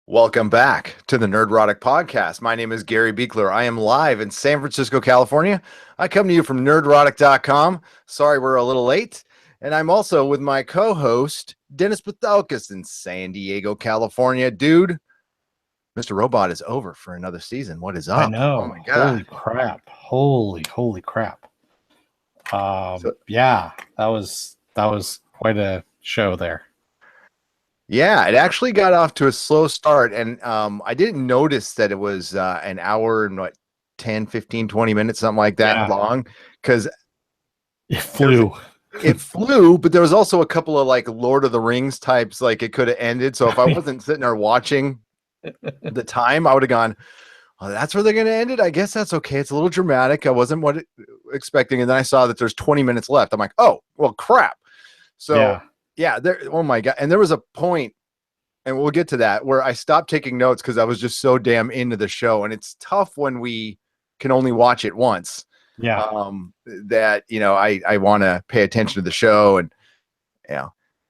Welcome back to the Nerdrotic Podcast. My name is Gary Buechler. I am live in San Francisco, California. I come to you from nerdrotic.com. Sorry we're a little late. And I'm also with my co-host, Dennis Bithoulkas in San Diego, California. Dude, Mr. Robot is over for another season. What is up? I know. Oh my God. Holy crap. Holy crap. Yeah, that was quite a show there. Yeah, it actually got off to a slow start, and I didn't notice that it was an hour and 10, 15, 20 minutes, something like that long, because it flew. It flew, but there was also a couple of like Lord of the Rings types, like it could have ended. So if I wasn't sitting there watching the time, I would have gone, oh, that's where they're going to end it? I guess that's okay. It's a little dramatic. I wasn't expecting, and then I saw that there's 20 minutes left. I'm like, oh, well, crap. So yeah, there. Oh my God. And there was a point, and we'll get to that, where I stopped taking notes because I was just so damn into the show. And it's tough when we can only watch it once. Yeah. That, I want to pay attention to the show. And,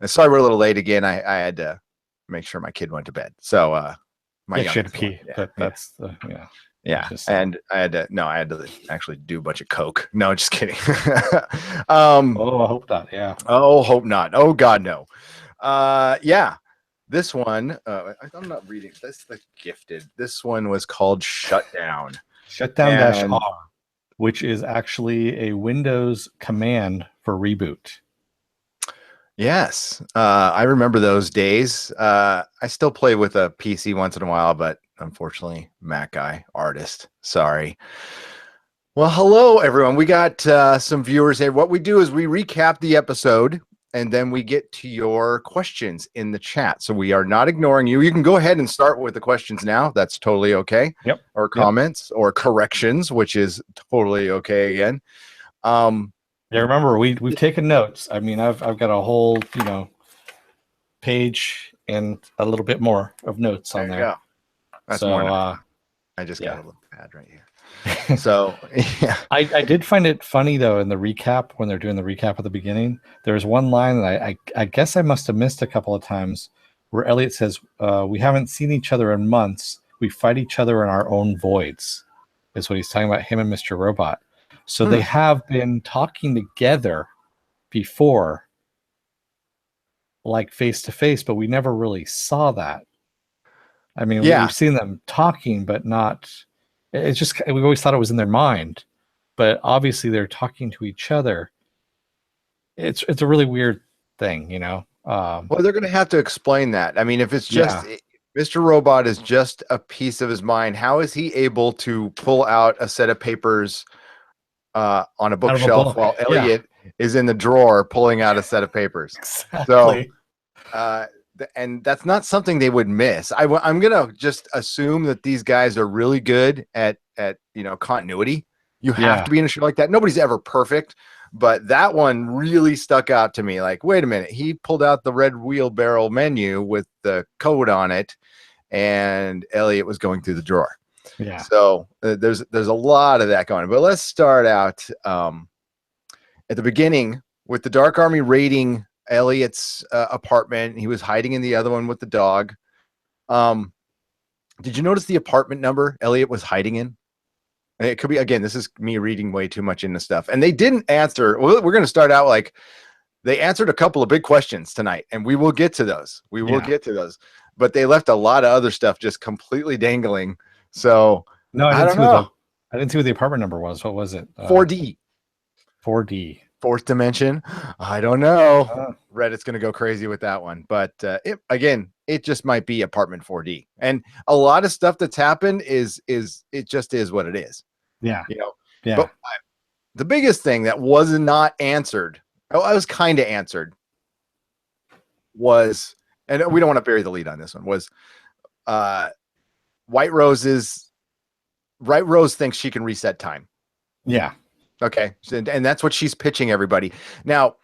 sorry we're a little late again. I had to make sure my kid went to bed. So, my youngest pee. That's yeah. And I had to actually do a bunch of coke. No, just kidding. I hope not. Yeah. Oh, hope not. Oh God, no. Yeah. This one, I'm not reading. That's the Gifted. This one was called Shutdown. Shutdown-R, which is actually a Windows command for reboot. Yes. I remember those days. I still play with a PC once in a while, but unfortunately, Mac guy, artist. Sorry. Well, hello, everyone. We got some viewers here. What we do is we recap the episode, and then we get to your questions in the chat. So we are not ignoring you. You can go ahead and start with the questions now. That's totally okay. Yep. Or comments or corrections, which is totally okay again. Yeah, remember, we've taken notes. I mean, I've got a whole, page and a little bit more of notes on there. That's so, more nice. I just got a little pad right here. So, yeah. I did find it funny, though, in the recap, when they're doing the recap at the beginning, there's one line that I guess I must have missed a couple of times, where Elliot says, we haven't seen each other in months. We fight each other in our own voids, is what he's talking about, him and Mr. Robot. So they have been talking together before, like face to face, but we never really saw that. I mean, we've seen them talking, but not. It's just, we always thought it was in their mind, but obviously they're talking to each other. It's a really weird thing, Well, they're going to have to explain that. I mean, if it's just Mr. Robot is just a piece of his mind, how is he able to pull out a set of papers on a bookshelf while Elliot is in the drawer pulling out a set of papers? Exactly. So, and that's not something they would miss. I'm gonna just assume that these guys are really good at continuity. You have to be in a show like that. Nobody's ever perfect, but that one really stuck out to me. Like, wait a minute, he pulled out the red wheelbarrow menu with the code on it, and Elliot was going through the drawer. Yeah. So there's a lot of that going on. But let's start out at the beginning with the Dark Army raiding Elliot's apartment. He was hiding in the other one with the dog. Did you notice the apartment number Elliot was hiding in? It could be, again, this is me reading way too much into stuff. And they didn't answer. We're going to start out like they answered a couple of big questions tonight, and we will get to those. But they left a lot of other stuff just completely dangling. So no, I don't know. I didn't see what the apartment number was. What was it? 4D. 4D. Fourth dimension. I don't know. Reddit's going to go crazy with that one. But it just might be apartment 4D. And a lot of stuff that's happened is it just is what it is. Yeah. Yeah. But the biggest thing that was not answered, I was kind of answered, was, and we don't want to bury the lead on this one, was White Rose thinks she can reset time. Yeah. Okay. And that's what she's pitching everybody. Now,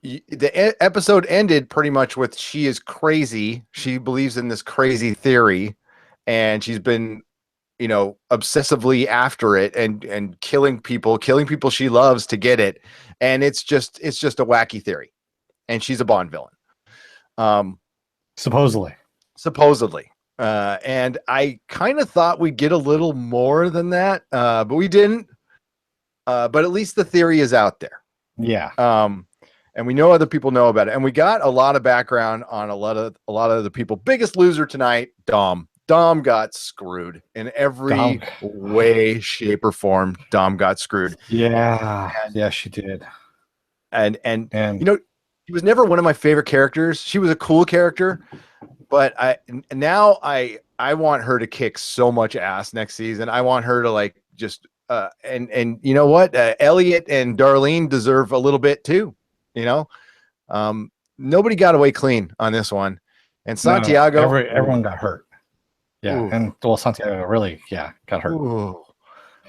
the episode ended pretty much with she is crazy. She believes in this crazy theory, and she's been, obsessively after it and killing people she loves to get it. And it's just a wacky theory. And she's a Bond villain. Supposedly. supposedly. And I kind of thought we'd get a little more than that, but we didn't. But at least the theory is out there. Yeah. And we know other people know about it. And we got a lot of background on a lot of the people. Biggest loser tonight, Dom. Dom got screwed in every way, shape, or form. Dom got screwed. Yeah. Yeah, she did. And you know, she was never one of my favorite characters. She was a cool character, but I want her to kick so much ass next season. I want her to like just and you know what? Elliot and Darlene deserve a little bit too. You know, nobody got away clean on this one. And Santiago, no. Everyone got hurt. Yeah, and well, Santiago really, got hurt. Ooh.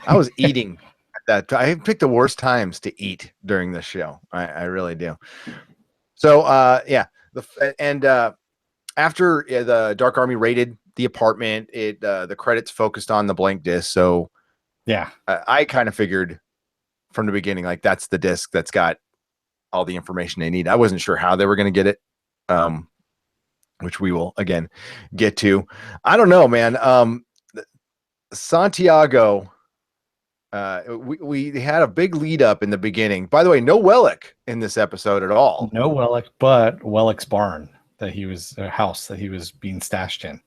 I was eating at that. I picked the worst times to eat during this show. I really do. So, after the Dark Army raided the apartment, the credits focused on the blank disc. So, yeah, I kind of figured from the beginning, like that's the disc that's got all the information they need. I wasn't sure how they were going to get it. Which we will again get to. I don't know, man. Santiago, we had a big lead up in the beginning. By the way, no Wellick in this episode at all. No Wellick, but Wellick's barn that he was a house that he was being stashed in.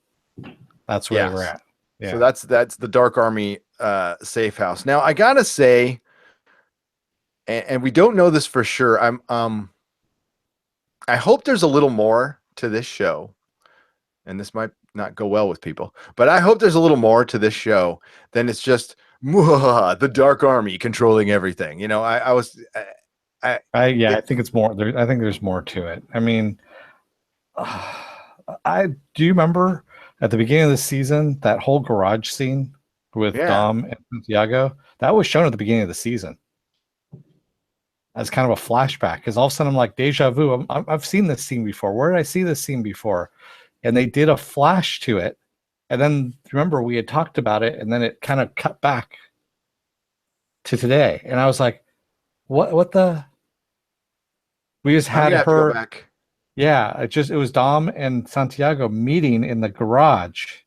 That's where we're at. Yeah. So that's the Dark Army safe house. Now I gotta say, and we don't know this for sure. I hope there's a little more to this show, and this might not go well with people, but I hope there's a little more to this show than it's just the Dark Army controlling everything. You know, I think it's more there. I think there's more to it. I mean, do you remember at the beginning of the season that whole garage scene with Dom and Santiago? That was shown at the beginning of the season as kind of a flashback, because all of a sudden I'm like, deja vu. I've seen this scene before. Where did I see this scene before? And they did a flash to it. And then remember, we had talked about it, and then it kind of cut back to today. And I was like, what the? We just had her. Back. Yeah, it was Dom and Santiago meeting in the garage.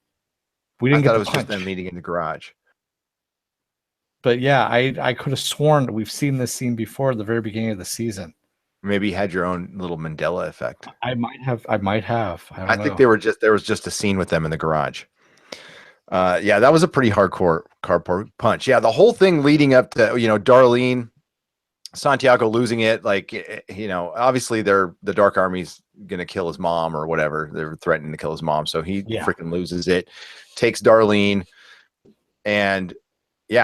We didn't get the punch. Just them meeting in the garage. But yeah, I could have sworn we've seen this scene before at the very beginning of the season. Maybe you had your own little Mandela effect. I might have. I think there was just a scene with them in the garage. That was a pretty hardcore punch. Yeah, the whole thing leading up to, Darlene, Santiago losing it, like, obviously the Dark Army's gonna kill his mom or whatever. They're threatening to kill his mom, so he freaking loses it, takes Darlene, and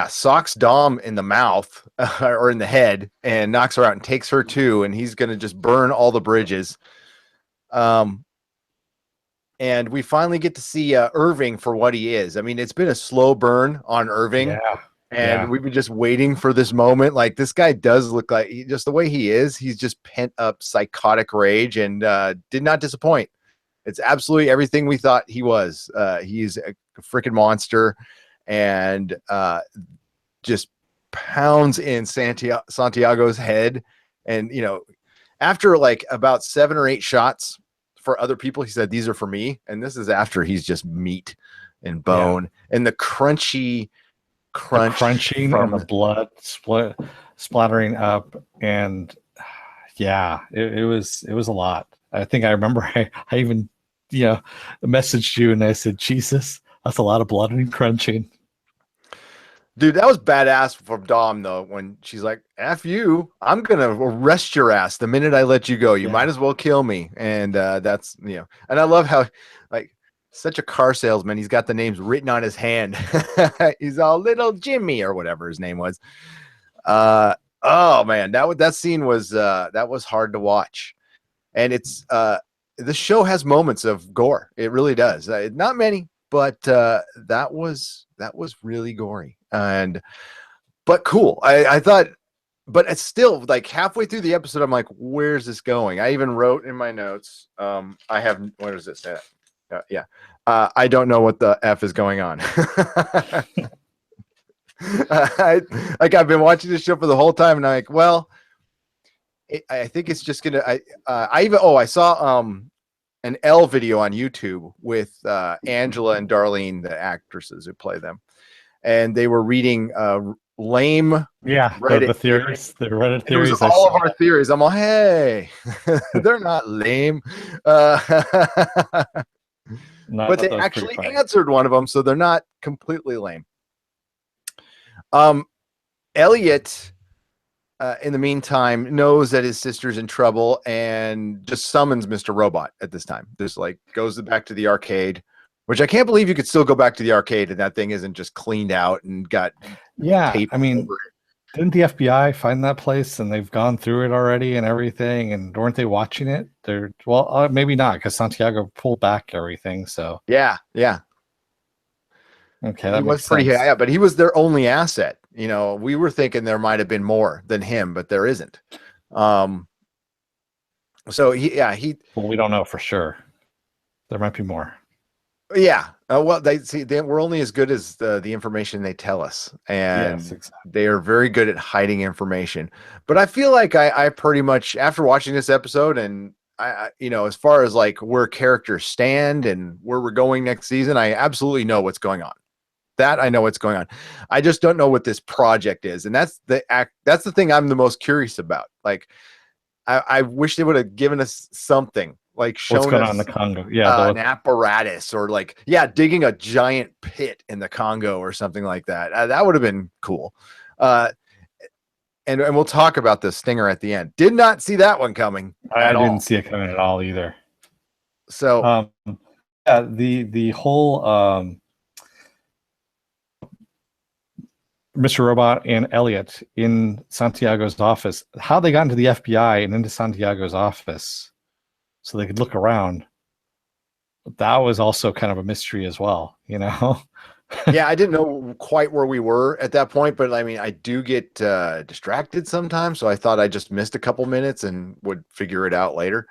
socks Dom in the mouth or in the head and knocks her out and takes her too. And he's going to just burn all the bridges. And we finally get to see Irving for what he is. I mean, it's been a slow burn on Irving. And we've been just waiting for this moment. Like, this guy does look like, just the way he is, he's just pent up psychotic rage and did not disappoint. It's absolutely everything we thought he was. He's a freaking monster. And just pounds in Santiago's head. And, after like about 7 or 8 shots for other people, he said, these are for me. And this is after he's just meat and bone and the crunching and the blood splattering up. And it was a lot. I think I remember I even, messaged you and I said, Jesus, that's a lot of blood and crunching. Dude, that was badass from Dom, though, when she's like, F you, I'm going to arrest your ass the minute I let you go. You might as well kill me. And that's, and I love how, like, such a car salesman, he's got the names written on his hand. He's all little Jimmy or whatever his name was. Oh, man, that scene was, that was hard to watch. And it's, the show has moments of gore. It really does. Not many, but that was really gory. But cool. I thought, but it's still like halfway through the episode, I'm like, where's this going? I even wrote in my notes, I have, what is this? I don't know what the F is going on. I've been watching this show for the whole time, and I'm like, well, I think it's just gonna. I saw an L video on YouTube with Angela and Darlene, the actresses who play them, and they were reading lame Reddit the theories, the Reddit It was theories. I all of saw our theories. I'm all, hey, they're not lame. no, I But thought they that was pretty actually funny. answered one of them, so they're not completely lame. Elliot, in the meantime, knows that his sister's in trouble and just summons Mr. Robot at this time. Just like goes back to the arcade, which I can't believe you could still go back to the arcade and that thing isn't just cleaned out and got tape I mean, over it. didn't the FBI find that place and they've gone through it already and everything? And weren't they watching it? They're maybe not because Santiago pulled back everything. So Yeah. okay, He that was makes pretty sense. yeah, but he was their only asset. We were thinking there might have been more than him, but there isn't. So Well, we don't know for sure. There might be more. yeah. Well, we're only as good as the information they tell us, Yes, and exactly. they are very good at hiding information. But I feel like I pretty much after watching this episode and as far as like where characters stand and where we're going next season, I absolutely know what's going on. That I know what's going on. I just don't know what this project is, and that's the thing I'm the most curious about. Like, I wish they would have given us something, like What's shown going on in the us Congo? Yeah, an apparatus, or like digging a giant pit in the Congo or something like that. That would have been cool. And we'll talk about the stinger at the end. Did not see that one coming I at didn't all. see it coming at all either. So Yeah, the whole Mr. Robot and Elliot in Santiago's office, how they got into the FBI and into Santiago's office so they could look around, that was also kind of a mystery as well, yeah, I didn't know quite where we were at that point, but I mean, I do get distracted sometimes, so I thought I just missed a couple minutes and would figure it out later.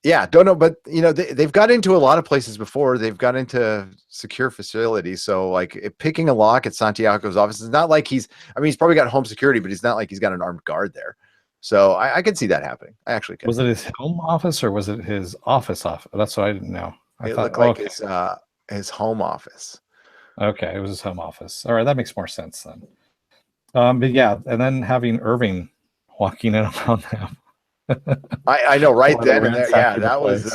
Yeah, don't know, but they've got into a lot of places before. They've got into secure facilities, so like picking a lock at Santiago's office is not like he's probably got home security, but it's not like he's got an armed guard there. So I could see that happening. I actually could. Was it his home office or was it his office? That's what I didn't know. I It thought, looked like okay, his home office. okay, it was his home office. All right, that makes more sense then. But yeah, and then having Irving walking in on them. I know, right While they're then and there. Yeah, ransacking the that was place.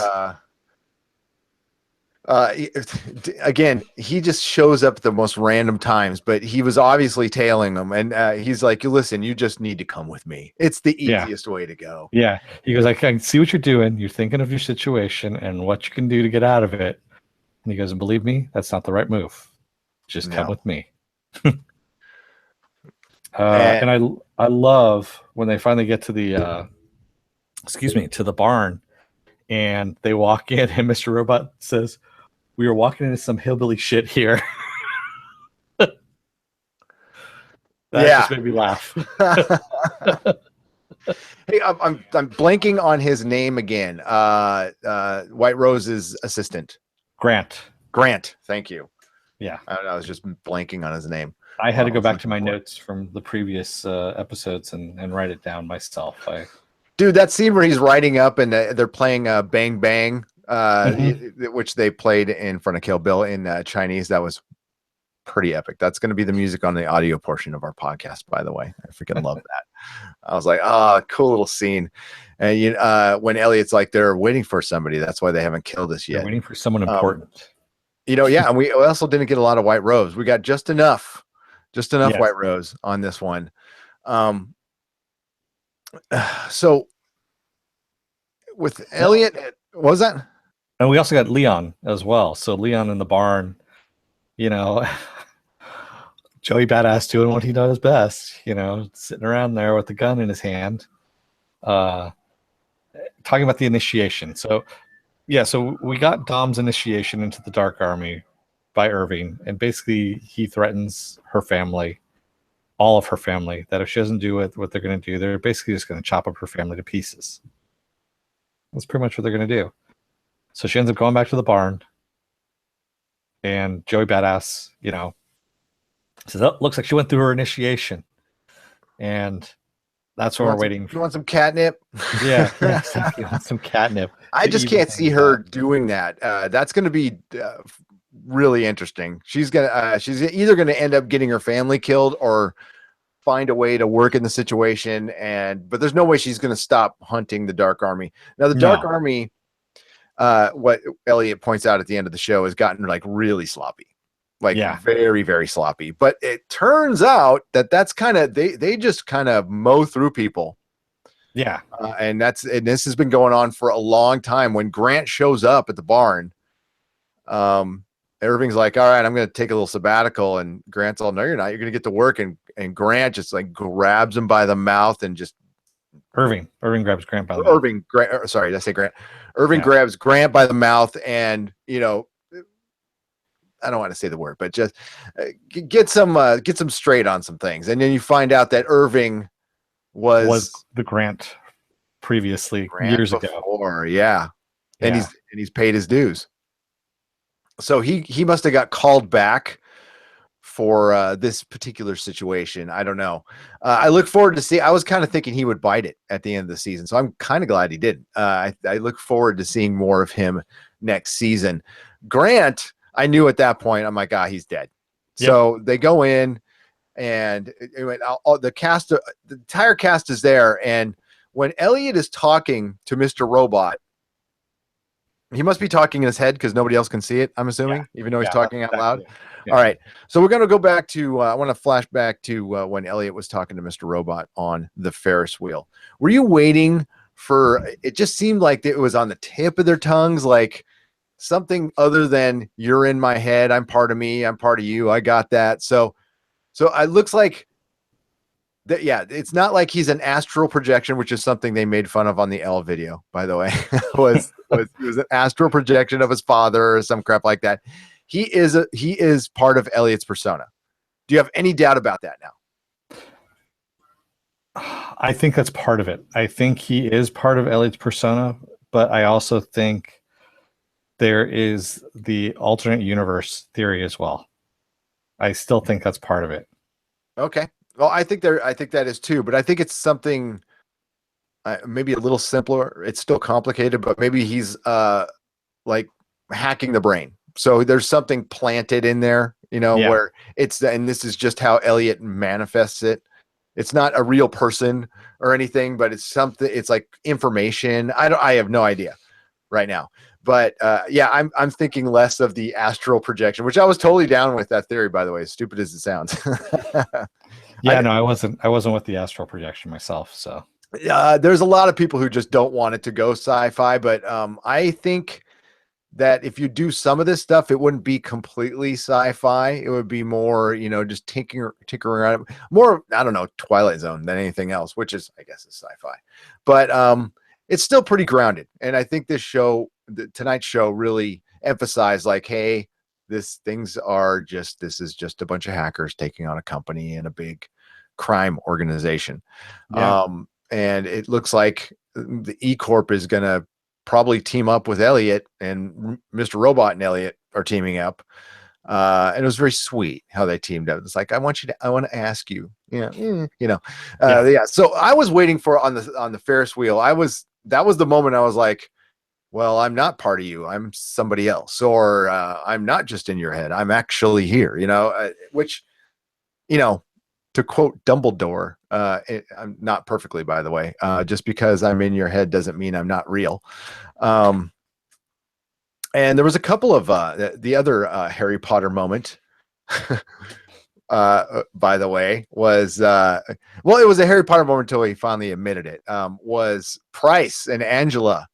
again, he just shows up at the most random times, but he was obviously tailing them, and he's like, listen, you just need to come with me. It's the Yeah. easiest way to go. Yeah. He goes, I can see what you're doing. You're thinking of your situation and what you can do to get out of it. And he goes, and believe me, that's not the right move. Just come with me. And and I love when they finally get to the to the barn and they walk in and Mr. Robot says, we were walking into some hillbilly shit here. That just made me laugh. Hey, I'm blanking on his name again. White Rose's assistant. Grant. Thank you. Yeah. I was just blanking on his name. I had to go back to my notes from the previous episodes and write it down myself. Dude, that scene where he's riding up and they're playing Bang Bang, which they played in front of Kill Bill in Chinese, that was pretty epic. That's going to be the music on the audio portion of our podcast, by the way. I freaking love that. I was like, cool little scene. And when Elliot's like, they're waiting for somebody, that's why they haven't killed us yet. They're waiting for someone important. Yeah, and we also didn't get a lot of White Rose. We got just enough yes. White Rose on this one. So with Elliot, what was that? And we also got Leon as well. So Leon in the barn, Joey Badass doing what he does best, sitting around there with the gun in his hand, talking about the initiation. So we got Dom's initiation into the Dark Army by Irving, and basically he threatens her family, all of her family, that if she doesn't do what they're going to do, they're basically just going to chop up her family to pieces. That's pretty much what they're going to do. So she ends up going back to the barn, and Joey Badass, says, "Oh, looks like she went through her initiation." And That's You what we're want some, waiting you for. want some catnip? Yeah, yeah, exactly. Some catnip I to just even can't see things her out. doing that. That's going to be really interesting. She's either going to end up getting her family killed or find a way to work in the situation. But there's no way she's going to stop hunting the Dark Army. Now, the Dark No. Army, what Elliot points out at the end of the show, has gotten like really sloppy, like Yeah. very, very sloppy. But it turns out that that's kind of they just kind of mow through people. Yeah. And this has been going on for a long time. When Grant shows up at the barn, um, Irving's like, "All right, I'm going to take a little sabbatical," and Grant's all, "No, you're not. You're going to get to work." And Grant just like grabs him by the mouth and just Irving grabs Grant by the mouth. Sorry, did I say Grant? Irving Yeah. grabs Grant by the mouth, and I don't want to say the word, but just get some straight on some things. And then you find out that Irving Was was the Grant previously Grant years ago. before, yeah, and Yeah. he's paid his dues. So he must have got called back for this particular situation. I don't know. I look forward to see. I was kind of thinking he would bite it at the end of the season, so I'm kind of glad he didn't. I look forward to seeing more of him next season. Grant, I knew at that point, I'm like, he's dead. Yep. So they go in, and the entire cast is there, and when Elliot is talking to Mr. Robot, he must be talking in his head because nobody else can see it, I'm assuming, even though he's talking out loud. Yeah. All right. So we're going to go back to, I want to flash back to when Elliot was talking to Mr. Robot on the Ferris wheel. Were you waiting for, it just seemed like it was on the tip of their tongues, like something other than "you're in my head, I'm part of me, I'm part of you, I got that." So it looks like that, yeah, it's not like he's an astral projection, which is something they made fun of on the L video, by the way. was an astral projection of his father or some crap like that. He is part of Elliot's persona. Do you have any doubt about that now? I think that's part of it. I think he is part of Elliot's persona, but I also think there is the alternate universe theory as well. I still think that's part of it. Okay. Well, I think that is too, but I think it's something maybe a little simpler. It's still complicated, but maybe he's like hacking the brain. So there's something planted in there, where and this is just how Elliot manifests it. It's not a real person or anything, but it's something. It's like information. I have no idea right now, but yeah, I'm thinking less of the astral projection, which I was totally down with that theory, by the way, as stupid as it sounds. Yeah, no, I wasn't with the astral projection myself. So there's a lot of people who just don't want it to go sci-fi, but I think that if you do some of this stuff, it wouldn't be completely sci-fi. It would be more, just tinkering around, more, I don't know, Twilight Zone than anything else, which is, I guess, is sci-fi. But it's still pretty grounded. And I think tonight's show really emphasized like, hey, this is just a bunch of hackers taking on a company and a big crime organization. yeah. And it looks like the E Corp is going to probably team up with Elliot, and Mr. Robot and Elliot are teaming up. And it was very sweet how they teamed up. It's like, I want to ask you, yeah. So I was waiting for on the Ferris wheel. That was the moment I was like, well, I'm not part of you. I'm somebody else, or I'm not just in your head. I'm actually here, which, to quote Dumbledore, I'm not perfectly, by the way, just because I'm in your head doesn't mean I'm not real. And there was a couple of the other Harry Potter moment, by the way, was it was a Harry Potter moment until he finally admitted it. Was Price and Angela.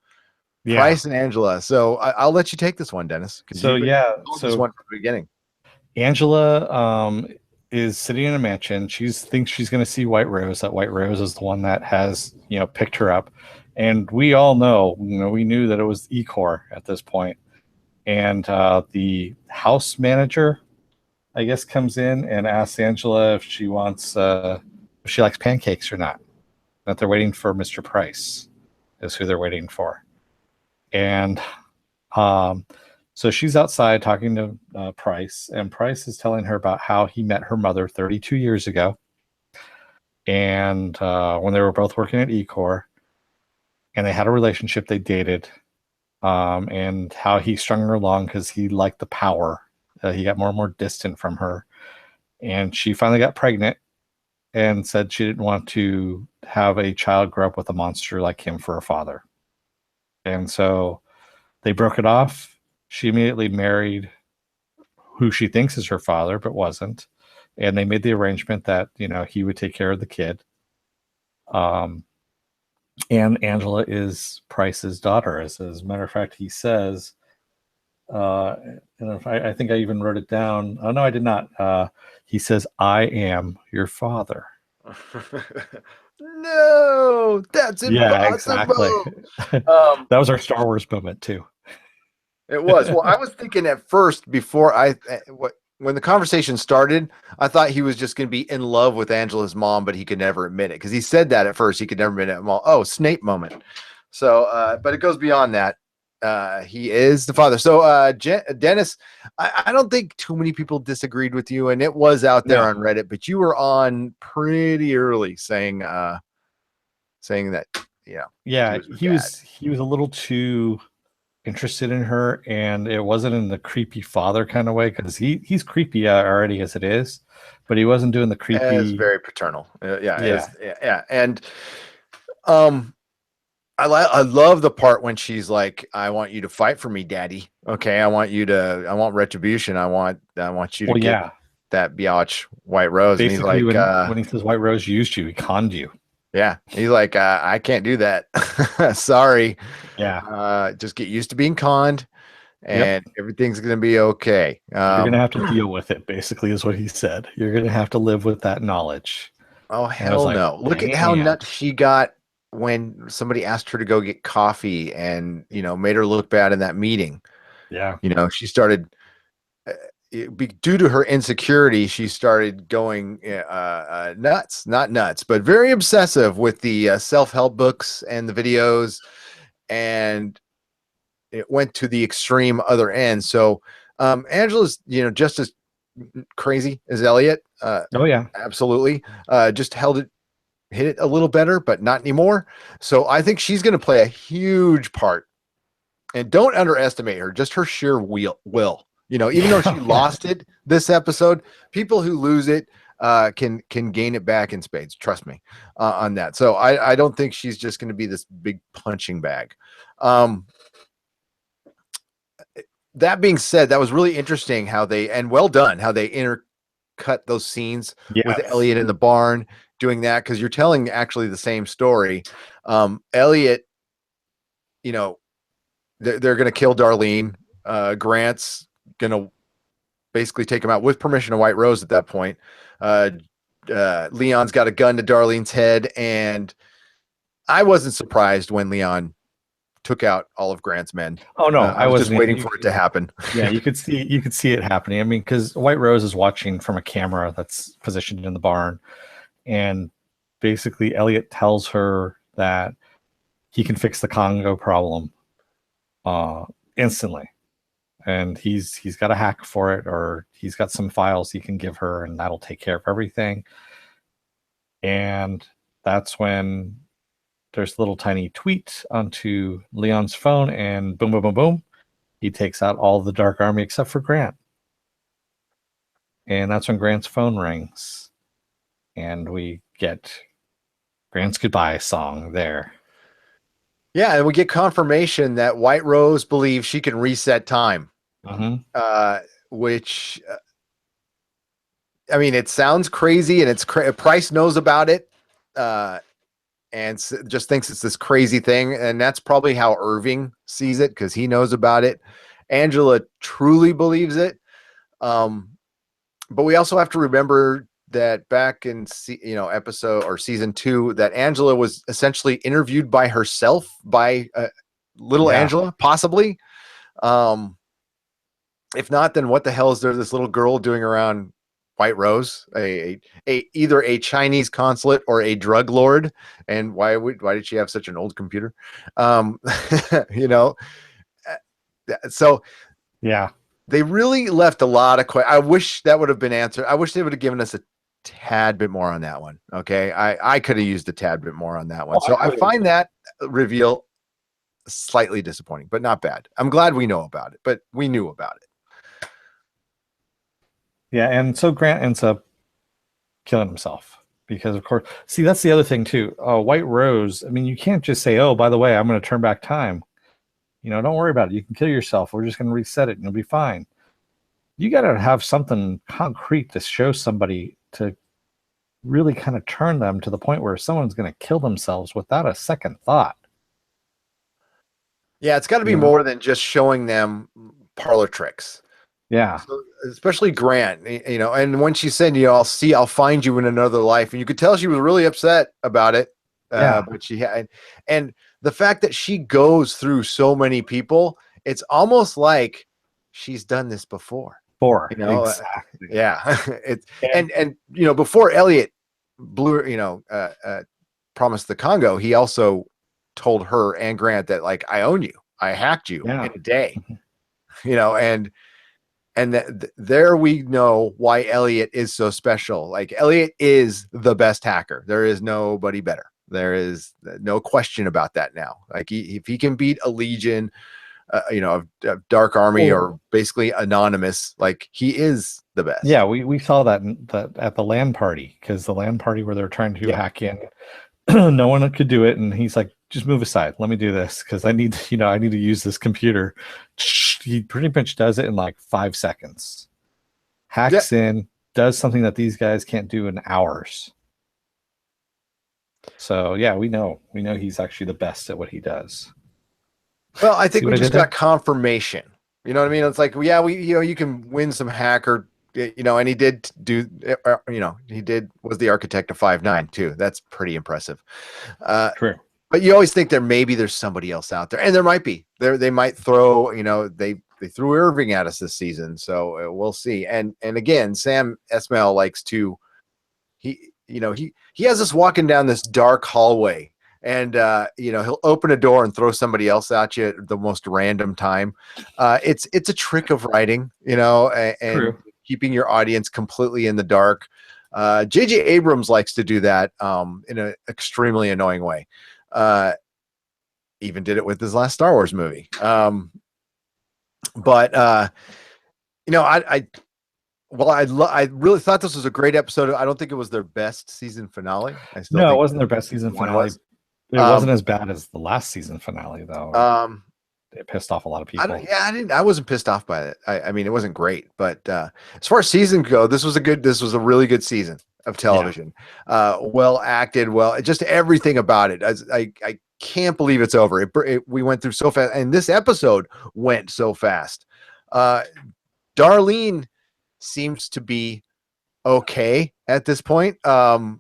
Yeah. Price and Angela. So I'll let you take this one, Dennis. So this one from the beginning. Angela is sitting in a mansion. She thinks she's going to see White Rose. That White Rose is the one that has, picked her up. And we all know, we knew that it was E-Core at this point. And the house manager, I guess, comes in and asks Angela if she wants, if she likes pancakes or not. That they're waiting for Mr. Price is who they're waiting for. And so she's outside talking to Price, and Price is telling her about how he met her mother 32 years ago. And when they were both working at Ecor, and they had a relationship, they dated, and how he strung her along because he liked the power. He got more and more distant from her. And she finally got pregnant and said she didn't want to have a child grow up with a monster like him for a father. And so they broke it off. She immediately married who she thinks is her father, but wasn't. And they made the arrangement that, he would take care of the kid. And Angela is Price's daughter. As a matter of fact, he says, and if I think I even wrote it down. Oh, no, I did not. He says, I am your father. No, that's Yeah, impossible. exactly. That was our Star Wars moment, too. It was. Well, I was thinking at first before when the conversation started, I thought he was just going to be in love with Angela's mom, but he could never admit it because he said that at first. He could never admit it. Oh, Snape moment. So, but it goes beyond that. He is the father. So, Dennis, I don't think too many people disagreed with you, and it was out there on Reddit, but you were on pretty early saying that, yeah, he was a little too interested in her, and it wasn't in the creepy father kind of way because he's creepy already as it is, but he wasn't doing the creepy. It's very paternal. Yeah. And I love the part when she's like, "I want you to fight for me, Daddy. Okay, I want retribution. I want you to get that biatch White Rose." Basically, and he's like, when he says White Rose used you, he conned you. Yeah, he's like, I can't do that. Sorry. Yeah. Just get used to being conned, and everything's gonna be okay. You're gonna have to deal with it. Basically, is what he said. You're gonna have to live with that knowledge. Oh hell no! Look at how nuts she got when somebody asked her to go get coffee, and made her look bad in that meeting. Yeah. She started. Due to her insecurity, she started going nuts, not nuts, but very obsessive with the self-help books and the videos, and it went to the extreme other end. So Angela's, just as crazy as Elliot. Oh yeah, absolutely. Just hit it a little better, but not anymore. So I think she's going to play a huge part, and don't underestimate her. Just her sheer will. Even though she lost it this episode, people who lose it can gain it back in spades. Trust me on that. So I don't think she's just going to be this big punching bag. That being said, that was really interesting how they intercut those scenes with Elliot in the barn doing that, because you're telling actually the same story. Elliot, they're going to kill Darlene. Grant's going to basically take him out with permission of White Rose at that point. Leon's got a gun to Darlene's head, and I wasn't surprised when Leon took out all of Grant's men. Oh no, I was just waiting for it to happen. Yeah, you could see it happening. I mean, because White Rose is watching from a camera that's positioned in the barn, and basically Elliot tells her that he can fix the Congo problem instantly, and he's got a hack for it, or he's got some files he can give her, and that'll take care of everything. And that's when there's a little tiny tweet onto Leon's phone, and boom, boom, boom, boom, he takes out all the Dark Army except for Grant. And that's when Grant's phone rings, and we get Grant's goodbye song there. Yeah, and we get confirmation that White Rose believes she can reset time. Which I mean, it sounds crazy, and Price knows about it, and just thinks it's this crazy thing, and that's probably how Irving sees it, because he knows about it. Angela truly believes it, but we also have to remember that back in episode or season 2, that Angela was essentially interviewed by herself, by little Angela, possibly. If not, then what the hell is there this little girl doing around White Rose, either a Chinese consulate or a drug lord? And why did she have such an old computer? So yeah, they really left a lot of questions. I wish that would have been answered. I wish they would have given us a tad bit more on that one. Okay. I could have used a tad bit more on that one. So I would find that reveal slightly disappointing, but not bad. I'm glad we know about it, but we knew about it. Yeah, and so Grant ends up killing himself because, of course, see, that's the other thing too. White Rose, I mean, you can't just say, oh, by the way, I'm going to turn back time. Don't worry about it. You can kill yourself. We're just going to reset it and you'll be fine. You got to have something concrete to show somebody to really kind of turn them to the point where someone's going to kill themselves without a second thought. Yeah, it's got to be more than just showing them parlor tricks. Yeah. So, especially Grant, and when she said, I'll find you in another life. And you could tell she was really upset about it. But she had, and the fact that she goes through so many people, it's almost like she's done this before. Exactly. Yeah. And before Elliot promised the Congo, he also told her and Grant that, like, I own you. I hacked you in a day. And there we know why Elliot is so special. Like, Elliot is the best hacker. There is nobody better. There is no question about that now. Like, if he can beat a legion, of Dark Army or basically Anonymous, like, he is the best. Yeah, we saw that at the LAN party, because the LAN party where they're trying to hack in, no one could do it, and he's like, just move aside, let me do this, because I need to use this computer. He pretty much does it in like 5 seconds. Hacks in, does something that these guys can't do in hours. So yeah, we know he's actually the best at what he does. Well, I think we just got confirmation. You know what I mean? It's like, yeah, you can win some hacker, and he did do, was the architect of 5.9 too. That's pretty impressive. True. But you always think there's somebody else out there, and there might be. They might throw, they threw Irving at us this season, so we'll see. And again, Sam Esmail likes to, he has us walking down this dark hallway, and he'll open a door and throw somebody else at you at the most random time. It's a trick of writing, and keeping your audience completely in the dark. J.J. Abrams likes to do that in an extremely annoying way. Even did it with his last Star Wars movie. I really thought this was a great episode. I don't think it was their best season finale. It wasn't their best season finale. It wasn't as bad as the last season finale, though. It pissed off a lot of people. I wasn't pissed off by it. I mean, it wasn't great, but as far as seasons go, this was a really good season of television. Well acted, just everything about it. I can't believe it's over. We went through so fast, and this episode went so fast. Darlene seems to be okay at this point. After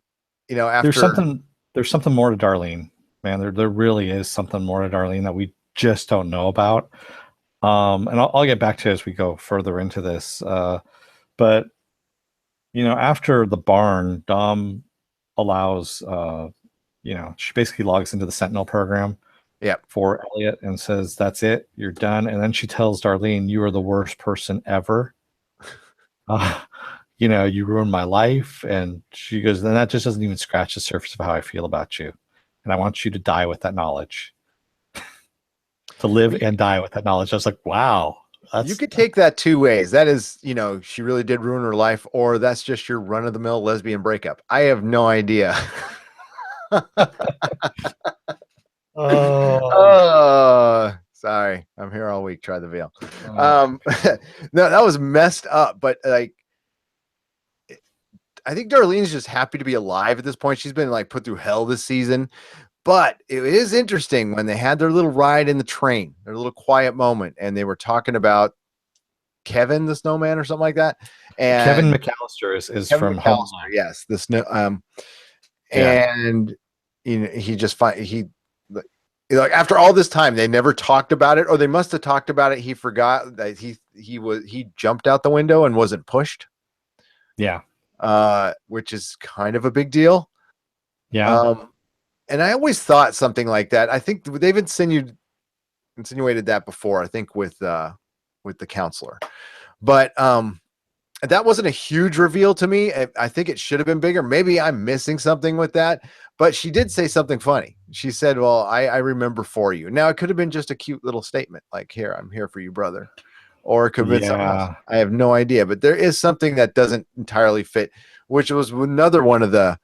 there's something more to Darlene, man. There really is something more to Darlene that we just don't know about. And I'll get back to it as we go further into this. But after the barn, Dom allows, she basically logs into the Sentinel program for Elliot and says, that's it, you're done. And then she tells Darlene, you are the worst person ever. You ruined my life. And she goes, then that just doesn't even scratch the surface of how I feel about you. And I want you to die with that knowledge. To live and die with that knowledge. I was like, wow. You could take that two ways. That is, she really did ruin her life, or that's just your run-of-the-mill lesbian breakup. I have no idea. Sorry. I'm here all week. Try the veil. No, that was messed up, but like, I think Darlene's just happy to be alive at this point. She's been like put through hell this season. But it is interesting when they had their little ride in the train, their little quiet moment, and they were talking about Kevin the Snowman or something like that. And Kevin McAllister is Kevin from Home Alone. Yes, the snow. And he after all this time, they never talked about it, or they must have talked about it. He forgot that he jumped out the window and wasn't pushed. Yeah, which is kind of a big deal. Yeah. And I always thought something like that. I think they've insinuated that before. I think with the counselor, but that wasn't a huge reveal to me. I think it should have been bigger. Maybe I'm missing something with that, but she did say something funny. She said, well, I remember for you. Now, it could have been just a cute little statement like, here, I'm here for you, brother. Or it could have been something else. Yeah, I have no idea, but there is something that doesn't entirely fit, which was another one of the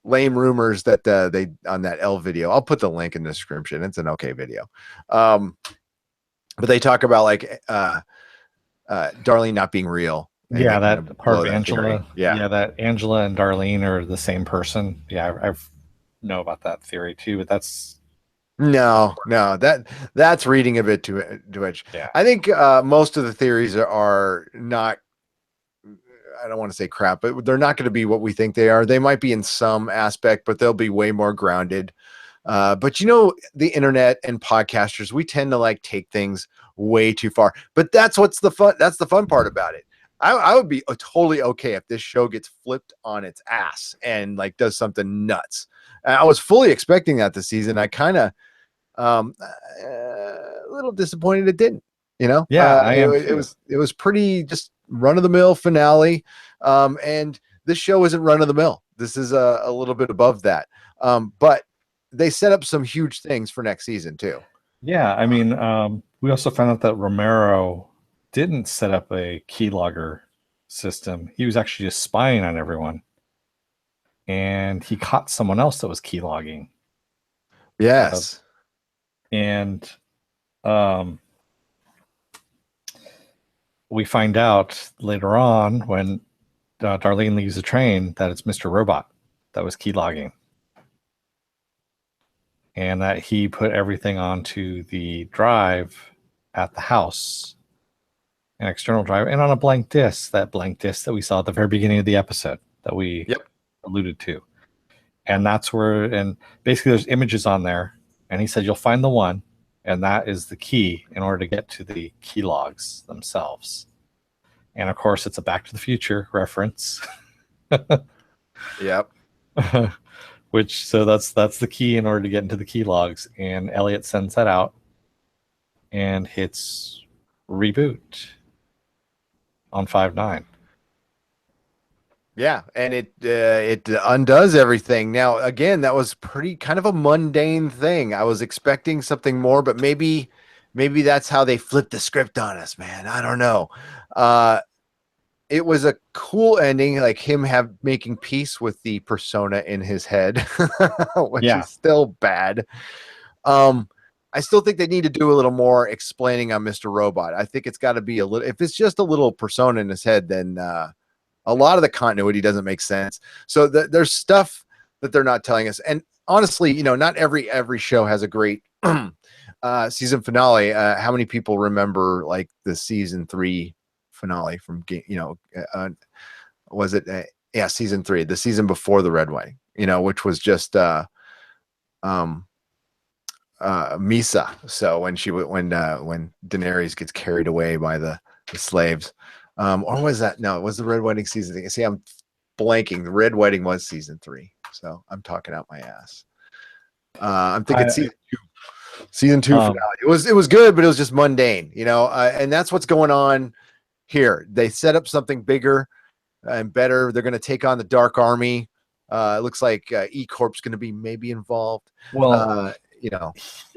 lame rumors that they on that L video. I'll put the link in the description. It's an okay video. But they talk about like Darlene not being real. And they yeah, kind that of part blow of that theory. Angela. Yeah. Yeah, that Angela and Darlene are the same person. Yeah, I've know about that theory too, but that's No, that's reading a bit too much. yeah, I think most of the theories are not. I don't want to say crap, but they're not going to be what we think they are. They might be in some aspect, but they'll be way more grounded. But the internet and podcasters, we tend to like take things way too far. But that's what's the fun. That's the fun part about it. I would be totally okay if this show gets flipped on its ass and like does something nuts. I was fully expecting that this season. I kind of a little disappointed it didn't. yeah. I am too. It was pretty just run of the mill finale. And this show isn't run of the mill. This is a little bit above that. But they set up some huge things for next season too. Yeah, I mean, we also found out that Romero didn't set up a keylogger system. He was actually just spying on everyone, and he caught someone else that was keylogging. Yes. And we find out later on when Darlene leaves the train that it's Mr. Robot that was keylogging. And that he put everything onto the drive at the house, an external drive, and on a blank disk, that blank disk that we saw at the very beginning of the episode that we alluded to. And that's where, and basically there's images on there, and he said, you'll find the one, and that is the key in order to get to the key logs themselves. And of course, it's a Back to the Future reference. Yep. So that's the key in order to get into the key logs. And Elliot sends that out and hits reboot on 5/9. Yeah, and it undoes everything. Now, again, that was pretty kind of a mundane thing. I was expecting something more, but maybe that's how they flipped the script on us, man. I don't know. It was a cool ending, like him making peace with the persona in his head, which is still bad. I still think they need to do a little more explaining on Mr. Robot. I think it's got to be a little. If it's just a little persona in his head, then a lot of the continuity doesn't make sense. So there's stuff that they're not telling us. And honestly, not every show has a great season finale. How many people remember like the season 3 finale from was it season 3, the season before the Red Wedding, which was just Misa. So when Daenerys gets carried away by the slaves, or was that, no, it was the Red Wedding season thing. See, I'm blanking. The Red Wedding was season 3, so I'm talking out my ass. I'm thinking season 2 finale. It was good, but it was just mundane, and that's what's going on here. They set up something bigger and better. They're going to take on the Dark Army. It looks like E-Corp's going to be maybe involved. Well,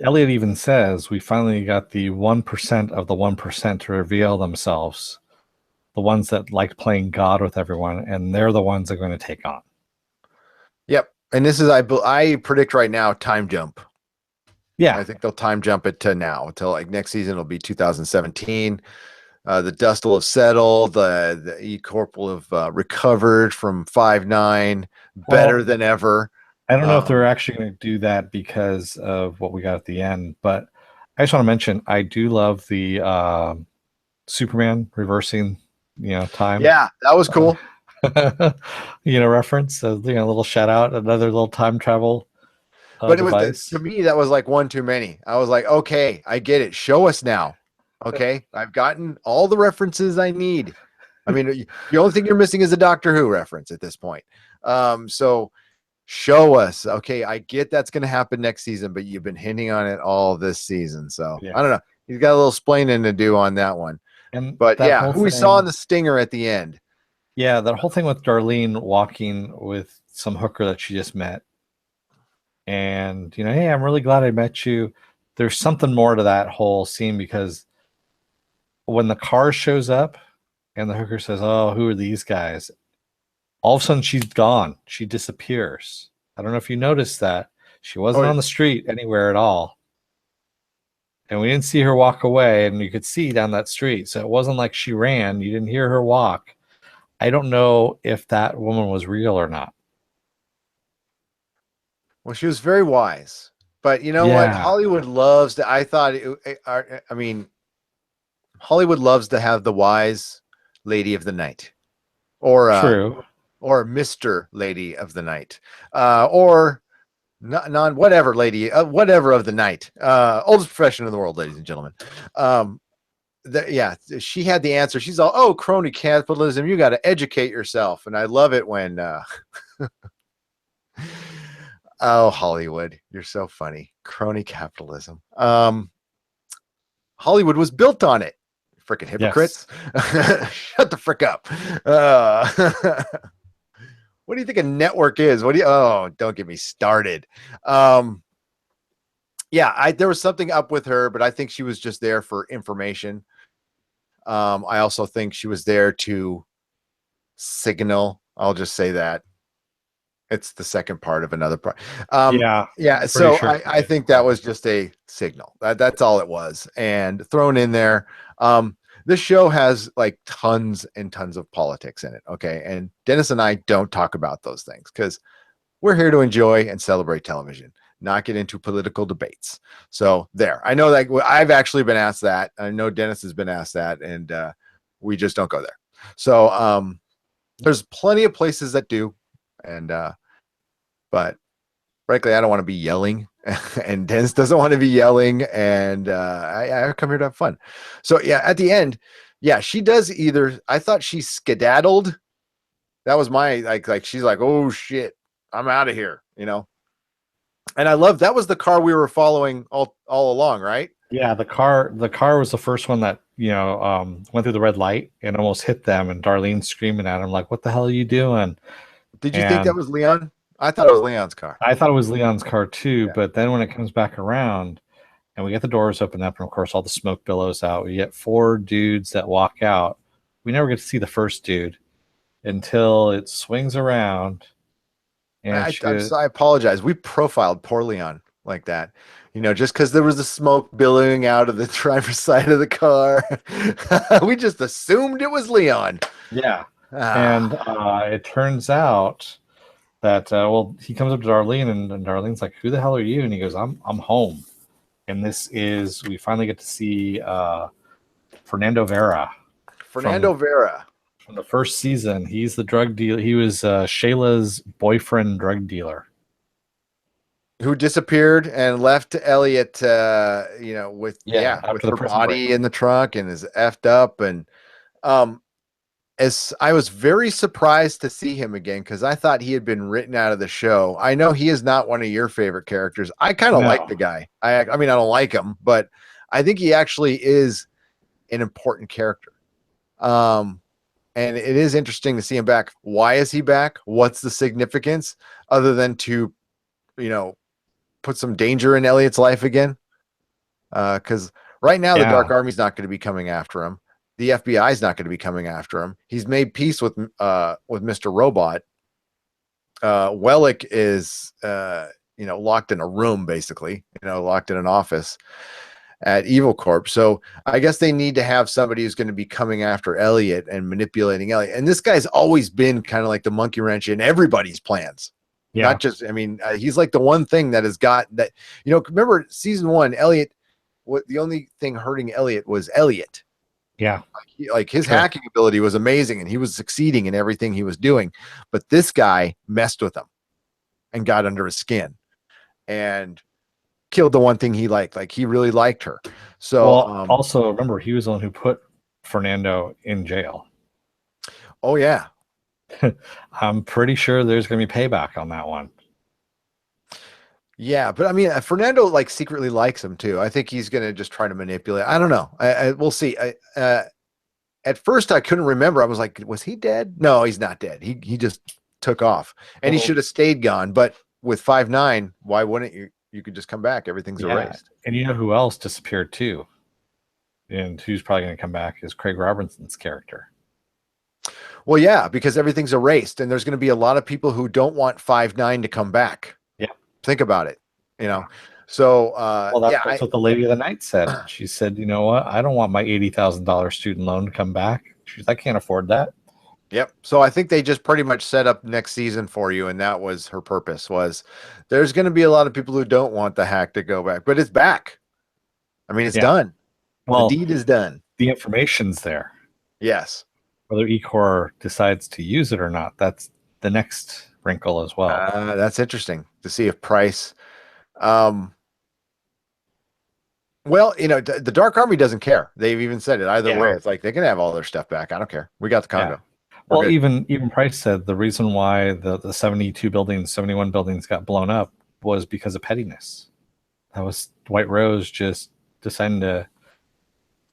Elliot even says we finally got the 1% of the 1% to reveal themselves, the ones that like playing God with everyone, and they're the ones that are going to take on. Yep. And this is, I predict right now, time jump. Yeah. I think they'll time jump it to now, till like next season. It'll be 2017. The dust will have settled. The E-Corp will have recovered from 5/9 better than ever. I don't know if they're actually going to do that because of what we got at the end, but I just want to mention I do love the Superman reversing, time. Yeah, that was cool. Reference. A little shout out, another little time travel. But to me, that was like one too many. I was like, okay, I get it. Show us now. Okay, I've gotten all the references I need. I mean, the only thing you're missing is a Doctor Who reference at this point. So show us. Okay, I get that's going to happen next season, but you've been hinting on it all this season. So I don't know. He's got a little splaining to do on that one. And But that yeah, whole who we saw in thing, the stinger at the end. yeah, that whole thing with Darlene walking with some hooker that she just met. And, hey, I'm really glad I met you. There's something more to that whole scene because when the car shows up and the hooker says, "Oh, who are these guys?" All of a sudden she's gone. She disappears. I don't know if you noticed that. She wasn't Oh, on the street anywhere at all. And we didn't see her walk away, and you could see down that street. So it wasn't like she ran. You didn't hear her walk. I don't know if that woman was real or not. well, she was very wise. But you know what? Yeah, Hollywood loves to. I thought. I mean, Hollywood loves to have the wise lady of the night, or true. Mr. Lady of the Night, or non whatever lady, whatever of the night. Oldest profession in the world, ladies and gentlemen. Um, yeah, she had the answer. She's all, "Oh, crony capitalism, you got to educate yourself," and I love it when. Oh, Hollywood, you're so funny. Crony capitalism. Hollywood was built on it. Freaking Yes. hypocrites. Shut the frick up. Uh, what do you think a network is? Oh, don't get me started. Yeah, there was something up with her, but I think she was just there for information. I also think she was there to signal. I'll just say that. It's the second part of another part. Yeah. Yeah, Pretty so sure. I think that was just a signal. That's all it was, and thrown in there. This show has like tons and tons of politics in it. Okay, and Dennis and I don't talk about those things because we're here to enjoy and celebrate television, not get into political debates. So there, I know that I've actually been asked that. I know Dennis has been asked that, and we just don't go there. So there's plenty of places that do, and but frankly, I don't want to be yelling, and Dennis doesn't want to be yelling, and I come here to have fun. So yeah, at the end, yeah, she does either. I thought she skedaddled. That was my like she's like, "Oh shit, I'm out of here," you know. And I love that was the car we were following all along, right? Yeah, the car was the first one that, went through the red light and almost hit them, and Darlene's screaming at him like, "What the hell are you doing?" Did you think that And was Leon? I thought it was Leon's car. I thought it was Leon's car too, Yeah. but then when it comes back around and we get the doors open up and of course all the smoke billows out, we get four dudes that walk out. We never get to see the first dude until it swings around and she goes, I apologize. We profiled poor Leon like that, just because there was the smoke billowing out of the driver's side of the car. We just assumed it was Leon. yeah. And Ah, it turns out that well, he comes up to Darlene and Darlene's like, "Who the hell are you?" And he goes, I'm home." And we finally get to see Fernando Vera Fernando Vera, from the first season. He's the drug dealer. He was Shayla's boyfriend, drug dealer. who disappeared and left Elliot, with Yeah, with after the her prison break. body in the trunk and is effed up. And um, as I was very surprised to see him again because I thought he had been written out of the show. I know he is not one of your favorite characters. I kind of like No. the guy. I mean, I don't like him, but I think he actually is an important character. Um, and it is interesting to see him back. Why is he back? What's the significance other than to, you know, put some danger in Elliot's life again? Because right now the Dark Yeah. Army's not going to be coming after him. The FBI is not going to be coming after him. He's made peace with Mr. Robot. Wellick is locked in a room, basically, locked in an office at Evil Corp. So I guess they need to have somebody who's going to be coming after Elliot and manipulating Elliot. And this guy's always been kind of like the monkey wrench in everybody's plans. Yeah. Not just, I mean, he's like the one thing that has got that, remember season one, Elliot, what the only thing hurting Elliot was Elliot. Yeah. Like his True. hacking ability was amazing and he was succeeding in everything he was doing. But this guy messed with him and got under his skin and killed the one thing he liked. Like he really liked her. So, Well, also remember he was the one who put Fernando in jail. oh yeah, I'm pretty sure there's going to be payback on that one. yeah. But I mean, Fernando like secretly likes him too. I think he's gonna just try to manipulate. I don't know. We'll see. at first I couldn't remember. I was like, was he dead? No, he's not dead. He just took off, and he Well, should have stayed gone. But with 5'9", why wouldn't you? You could just come back. Everything's yeah, erased. and you know who else disappeared too, and who's probably going to come back is Craig Robinson's character. Well, yeah, because everything's erased, and there's going to be a lot of people who don't want 5'9" to come back. Yeah, Think about it. So well, that's what the lady of the night said. She said, "You know what? I don't want my $80,000 student loan to come back. She's, I can't afford that." Yep. So I think they just pretty much set up next season for you, and that was her purpose. Was there's going to be a lot of people who don't want the hack to go back, but it's back. I mean, it's done. Well, the deed is done. The information's there. Yes. Whether eCore decides to use it or not, that's the next wrinkle as well. That's interesting to see if Price. Well, the Dark Army doesn't care. They've even said it either way. It's like they can have all their stuff back. I don't care. We got the condo. Yeah. Well, even Price said the reason why the 72 buildings, 71 buildings got blown up was because of pettiness. That was White Rose just deciding to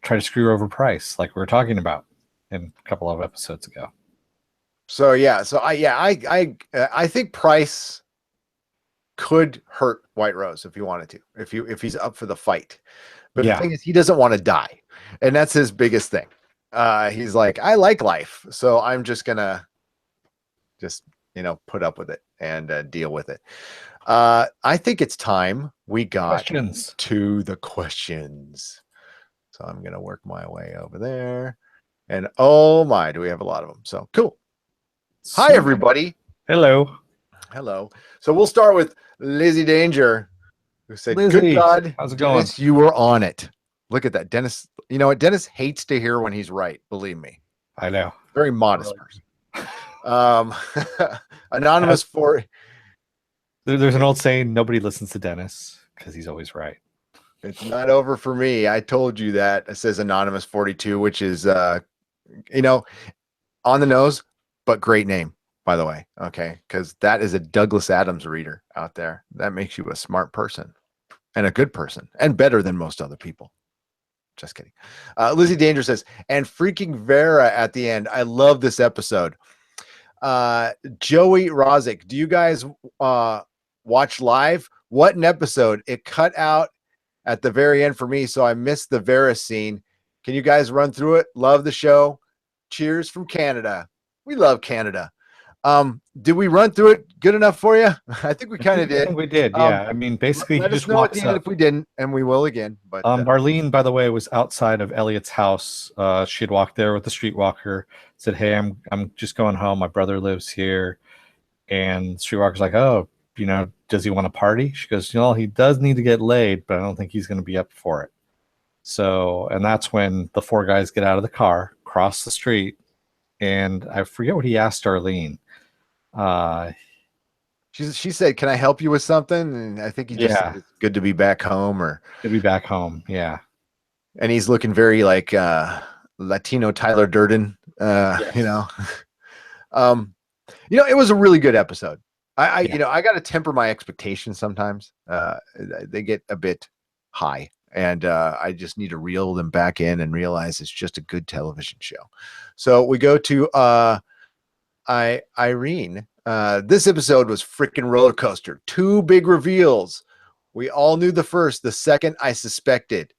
try to screw over Price, like we were talking about in a couple of episodes ago. So yeah, I think Price could hurt White Rose if he wanted to, if he's up for the fight. But the thing is, he doesn't want to die, and that's his biggest thing. He's like, I like life, so I'm just gonna put up with it and deal with it. I think it's time we got to the questions. So I'm gonna work my way over there, and oh my, do we have a lot of them? So cool. Hi everybody. Hello. So we'll start with Lizzie Danger, who said, Lizzie, good God, how's it Dennis, going? you were on it. Look at that. Dennis, you know what? Dennis hates to hear when he's right. Believe me. I know. Very modest person. Anonymous for. There's an old saying, nobody listens to Dennis because he's always right. It's not over for me. I told you that. It says Anonymous 42, which is, on the nose, but great name, by the way. Okay. Because that is a Douglas Adams reader out there. That makes you a smart person and a good person and better than most other people. Just kidding. Lizzie Danger says, and freaking Vera at the end. I love this episode. Joey Rozick, do you guys watch live? What an episode. It cut out at the very end for me, so I missed the Vera scene. Can you guys run through it? Love the show. Cheers from Canada. We love Canada. Did we run through it good enough for you? I think we kind of did. I think we did, yeah. I mean, basically, let us know at the end if we didn't, and we will again. But Darlene, by the way, was outside of Elliot's house. She had walked there with the streetwalker. Said, "Hey, I'm just going home. My brother lives here." And streetwalker's like, "Oh, does he want to party?" She goes, he does need to get laid, but I don't think he's going to be up for it. So, and that's when the four guys get out of the car, cross the street, and I forget what he asked Darlene. She said, "Can I help you with something?" And I think he just said, "It's good to be back home," or "Good to be back home." Yeah. And he's looking very like Latino Tyler Durden. Yes. It was a really good episode. I got to temper my expectations sometimes. They get a bit high, and I just need to reel them back in and realize it's just a good television show. So we go to Irene. This episode was freaking roller coaster. 2 big reveals. We all knew the first. The second, I suspected.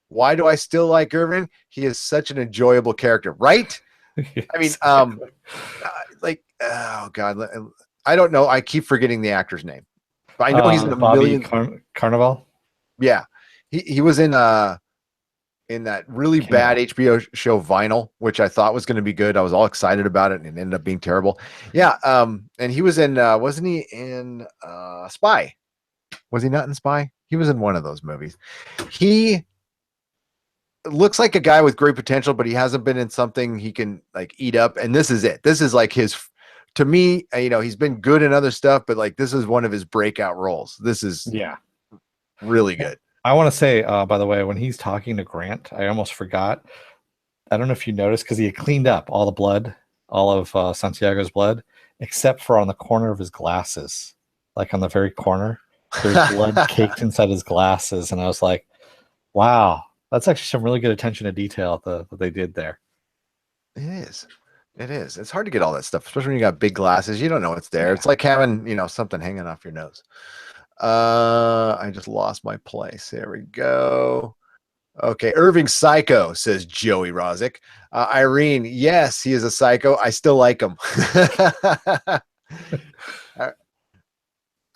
Why do I still like Irving? He is such an enjoyable character, right? I mean, oh God, I don't know. I keep forgetting the actor's name, but I know he's in a Bobby million. Carnival. Yeah, he was in that really bad HBO show Vinyl, which I thought was going to be good. I was all excited about it, and it ended up being terrible. Yeah, and he was in, wasn't he in Spy? Was he not in Spy? He was in one of those movies. He looks like a guy with great potential, but he hasn't been in something he can like eat up. And this is it. This is like to me, he's been good in other stuff, but like this is one of his breakout roles. This is really good. I want to say, by the way, when he's talking to Grant, I almost forgot. I don't know if you noticed, because he had cleaned up all the blood, all of Santiago's blood, except for on the corner of his glasses, like on the very corner. There's blood caked inside his glasses, and I was like, wow. That's actually some really good attention to detail that they did there. It is. It is. It's hard to get all that stuff, especially when you got big glasses. You don't know what's there. Yeah. It's like having, something hanging off your nose. I just lost my place. There we go. Okay, Irving psycho, says Joey Rozick. Irene, yes, he is a psycho. I still like him.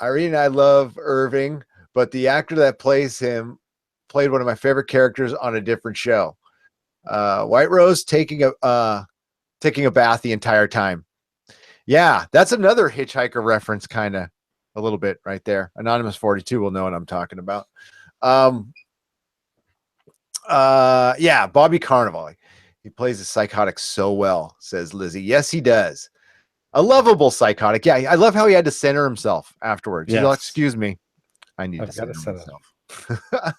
Irene, I love Irving, but the actor that plays him played one of my favorite characters on a different show. White Rose taking a bath the entire time. Yeah, that's another Hitchhiker reference, kind of a little bit right there. Anonymous 42 will know what I'm talking about. Yeah, Bobby Carnival. He plays a psychotic so well, says Lizzie. Yes, he does. A lovable psychotic. Yeah, I love how he had to center himself afterwards. He's like, Yes. excuse me, I need I've to got to center set it. myself.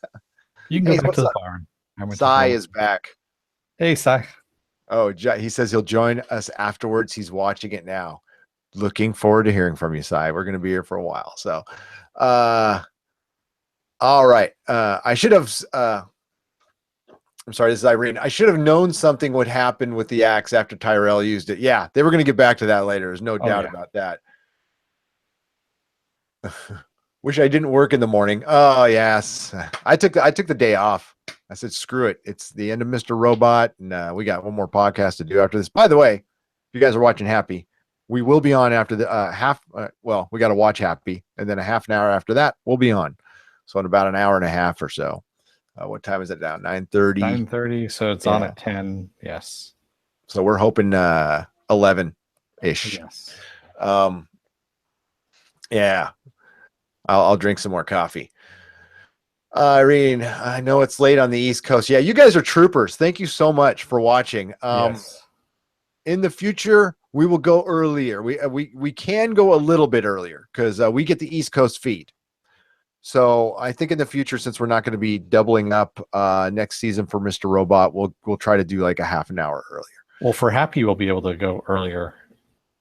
You can go Hey, back what's to the up? barn. Sai is back. Hey, Sai. Oh, he says he'll join us afterwards. He's watching it now. Looking forward to hearing from you, Sai. We're going to be here for a while. So, all right. I should have, I'm sorry, this is Irene. I should have known something would happen with the axe after Tyrell used it. Yeah, they were going to get back to that later. There's no doubt about that. Wish I didn't work in the morning. Oh, yes. I took the day off. I said, screw it. It's the end of Mr. Robot. And we got one more podcast to do after this. By the way, if you guys are watching Happy, we will be on after the we got to watch Happy. And then a half an hour after that, we'll be on. So in about an hour and a half or so. What time is it now? 9:30. 9:30. So it's on at 10. Yes. So we're hoping 11-ish. Yes. Yeah. I'll drink some more coffee. Irene, I know it's late on the East Coast. Yeah, you guys are troopers. Thank you so much for watching. Yes. In the future, we will go earlier. We can go a little bit earlier because we get the East Coast feed. So I think in the future, since we're not going to be doubling up next season for Mr. Robot, we'll try to do like a half an hour earlier. Well, for Happy, we'll be able to go earlier.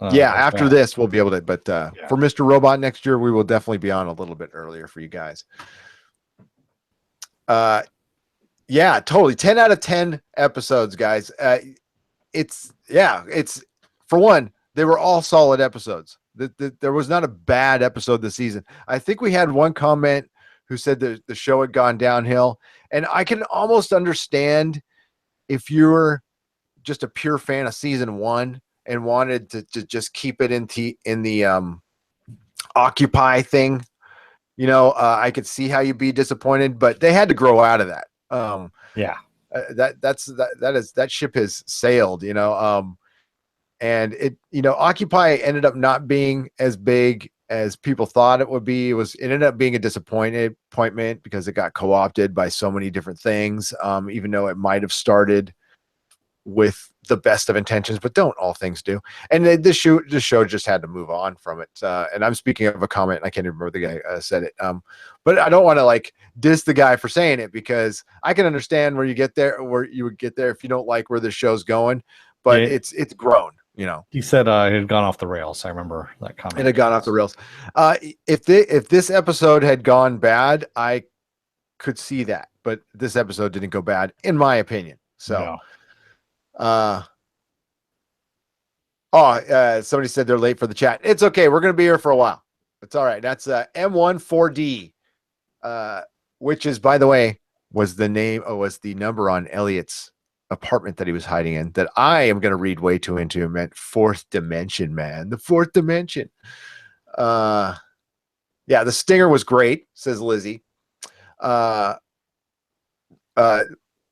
After this, we'll be able to. But for Mr. Robot next year, we will definitely be on a little bit earlier for you guys. Yeah, totally. 10 out of 10 episodes, guys. It's for one, they were all solid episodes. There was not a bad episode this season. I think we had one comment who said the show had gone downhill, and I can almost understand if you're just a pure fan of season one and wanted to just keep it in the Occupy thing. I could see how you'd be disappointed, but they had to grow out of that. That ship has sailed, and it, Occupy ended up not being as big as people thought it would be. It ended up being a disappointment because it got co-opted by so many different things. Even though it might have started with the best of intentions, but don't all things do? And this show just had to move on from it. And I'm speaking of a comment, I can't even remember the guy said it. But I don't want to like diss the guy for saying it, because I can understand where you would get there if you don't like where the show's going, but it's grown, He said it had gone off the rails. I remember that comment. It had gone off the rails. If this episode had gone bad, I could see that, but this episode didn't go bad, in my opinion. So. No. Somebody said they're late for the chat. It's okay. We're going to be here for a while. It's all right. That's M14D, which is, by the way, was the number on Elliot's apartment that he was hiding in, that I am going to read way too into. It meant fourth dimension, man. The fourth dimension. The stinger was great, says Lizzie.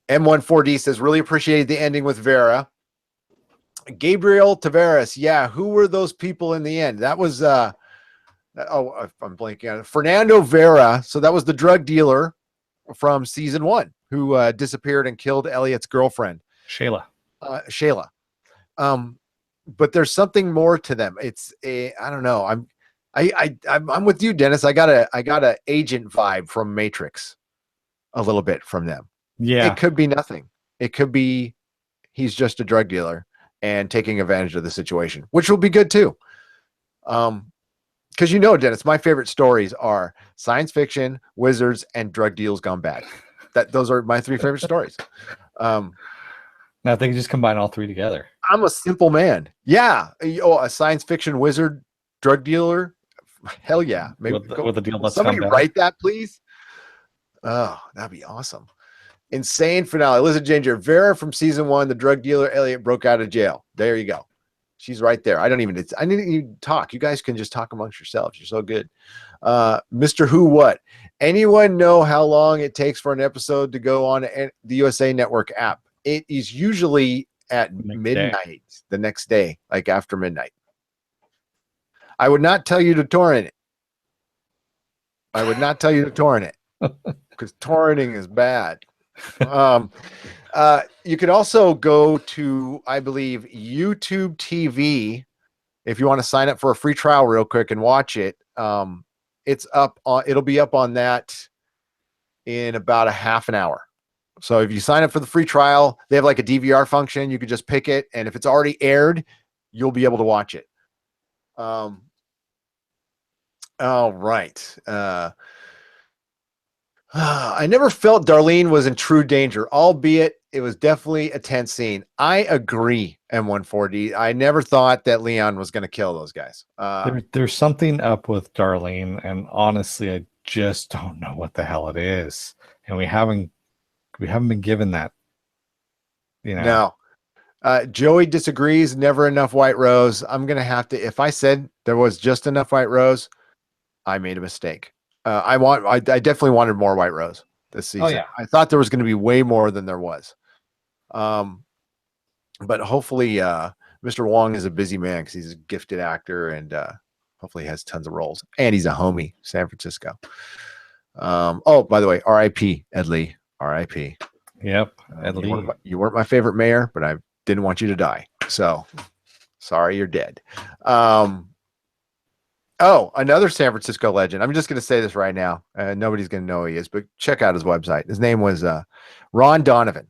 M14D says, really appreciated the ending with Vera. Gabriel Tavares. Yeah. Who were those people in the end? That was, I'm blanking on it. Fernando Vera. So that was the drug dealer from season one who disappeared and killed Elliot's girlfriend. Shayla. But there's something more to them. I don't know. I'm with you, Dennis. I got a agent vibe from Matrix a little bit from them. Yeah. It could be nothing. It could be he's just a drug dealer and taking advantage of the situation, which will be good too. Because Dennis, my favorite stories are science fiction, wizards, and drug deals gone bad. Those are my three favorite stories. Now if they can just combine all three together. I'm a simple man. Yeah. Oh, a science fiction wizard drug dealer. Hell yeah. Maybe with the deal will that's somebody come down. write that, please? Oh, that'd be awesome. Insane finale. Listen, Ginger, Vera from season 1, the drug dealer Elliot broke out of jail. There you go. She's right there. I didn't even talk. You guys can just talk amongst yourselves. You're so good. Mr. Who What? Anyone know how long it takes for an episode to go on the USA Network app? It is usually at midnight the next day, like after midnight. I would not tell you to torrent it. I would not tell you to torrent it because torrenting is bad. You could also go to, I believe, YouTube TV if you want to sign up for a free trial real quick and watch it. It's up on, it'll be up on that in about a half an hour. So if you sign up for the free trial, they have like a DVR function. You could just pick it, and if it's already aired, you'll be able to watch it. All right. I never felt Darlene was in true danger, albeit it was definitely a tense scene. I agree, M14D. I never thought that Leon was going to kill those guys. There's something up with Darlene, and honestly, I just don't know what the hell it is. And we haven't been given that. You know. No. Joey disagrees. Never enough White Rose. I'm going to have to, if I said there was just enough White Rose, I made a mistake. I definitely wanted more White Rose this season. Oh, yeah. I thought there was going to be way more than there was. But hopefully, Mr. Wong is a busy man because he's a gifted actor and hopefully he has tons of roles. And he's a homie, San Francisco. Oh, by the way, R.I.P. Ed Lee. R.I.P. Yep, Ed Lee. You weren't my favorite mayor, but I didn't want you to die. So sorry, you're dead. Oh, another San Francisco legend. I'm just going to say this right now. Nobody's going to know who he is, but check out his website. His name was Ron Donovan,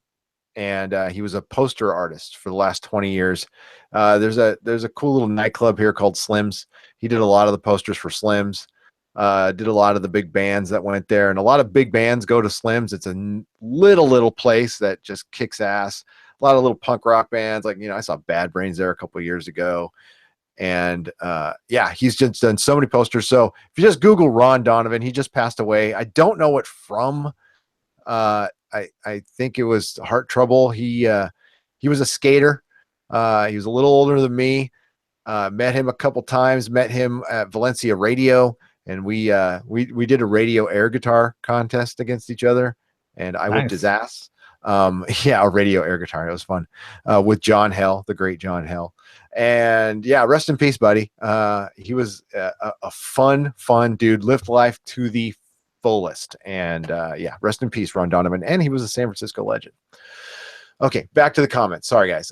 and he was a poster artist for the last 20 years. There's a cool little nightclub here called Slim's. He did a lot of the posters for Slim's. Did a lot of the big bands that went there, and a lot of big bands go to Slim's. It's a little place that just kicks ass. A lot of little punk rock bands, like, I saw Bad Brains there a couple of years ago. And yeah, he's just done so many posters. So if you just Google Ron Donovan, he just passed away. I don't know what from. I think it was heart trouble. He was a skater. He was a little older than me. Met him a couple times. Met him at Valencia Radio, and we did a radio air guitar contest against each other, and I whipped his ass. Yeah, a radio air guitar. It was fun with John Hell, the great John Hell. And yeah, rest in peace, buddy. He was a fun dude, lived life to the fullest. And yeah, rest in peace, Ron Donovan. And he was a San Francisco legend. Okay, back to the comments. Sorry, guys.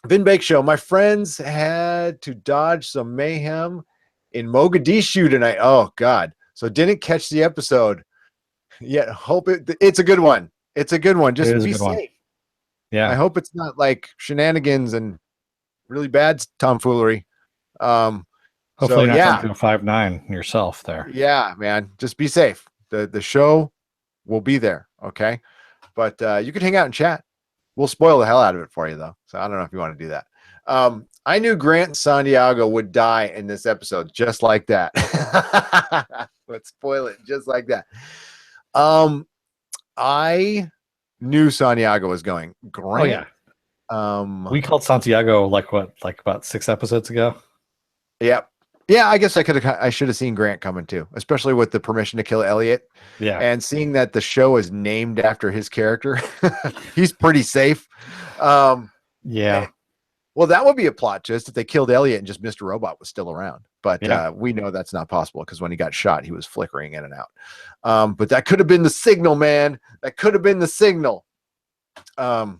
Vin Bake Show. My friends had to dodge some mayhem in Mogadishu tonight. Oh, God. So didn't catch the episode yet. Hope it's a good one. It's a good one. Just be safe. Yeah. I hope it's not like shenanigans and really bad tomfoolery. Hopefully so, not yeah. going to 5'9" yourself there. Yeah, man. Just be safe. The show will be there. Okay. But you can hang out and chat. We'll spoil the hell out of it for you, though. So I don't know if you want to do that. I knew Grant and Santiago would die in this episode just like that. Let's spoil it just like that. I knew Santiago was going. Grant. Oh, yeah. We called Santiago like about 6 episodes ago. Yeah. Yeah, I guess I should have seen Grant coming too, especially with the permission to kill Elliot. Yeah. And seeing that the show is named after his character, he's pretty safe. Yeah. Well, that would be a plot twist if they killed Elliot and just Mr. Robot was still around. But we know that's not possible because when he got shot, he was flickering in and out. But that could have been the signal, man. That could have been the signal. Yeah.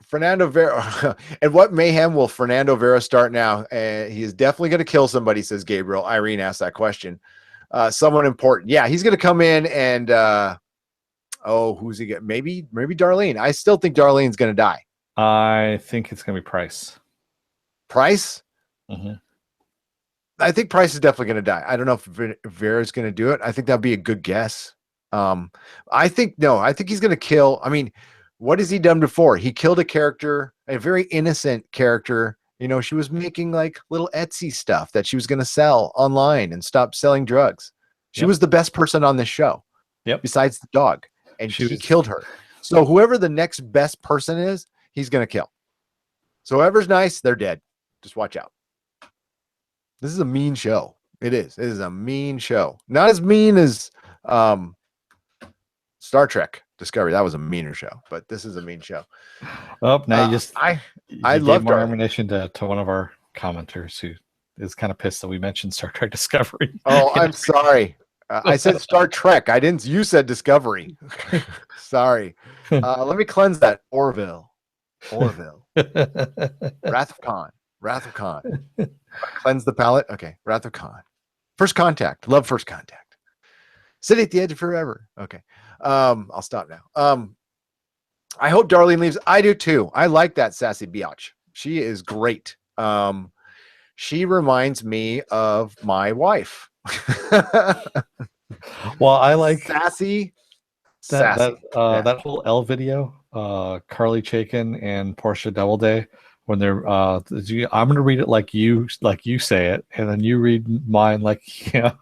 Fernando Vera. And what mayhem will Fernando Vera start now? He is definitely going to kill somebody, says Gabriel. Irene asked that question. Someone important. Yeah, he's going to come in and who's he get? Maybe Darlene. I still think Darlene's going to die. I think it's going to be Price. Price? Mm-hmm. I think Price is definitely going to die. I don't know if Vera's going to do it. I think that'd be a good guess. I think he's gonna kill. I mean, what has he done before? He killed a character, a very innocent character. She was making like little Etsy stuff that she was gonna sell online and stop selling drugs. She Yep. was the best person on this show, Yep. besides the dog, and She he was- killed her. So whoever the next best person is, he's gonna kill. So whoever's nice, they're dead. Just watch out. This is a mean show. It is. It is a mean show. Not as mean as Star Trek Discovery. That was a meaner show, but this is a mean show. Oh, now you I love more Darlene. ammunition to one of our commenters who is kind of pissed that we mentioned Star Trek Discovery. Oh, I'm sorry. I said Star Trek. I didn't. You said Discovery. Sorry. Let me cleanse that. Orville. Wrath of Khan. Cleanse the palate. Okay. Wrath of Khan. First Contact. Love First Contact. Sit at the edge of forever. Okay. I'll stop now. I hope Darlene leaves. I do too. I like that sassy biatch. She is great. She reminds me of my wife. Well, I like sassy. That whole L video, Carly Chaikin and Portia Doubleday, when they're I'm gonna read it like you say it, and then you read mine like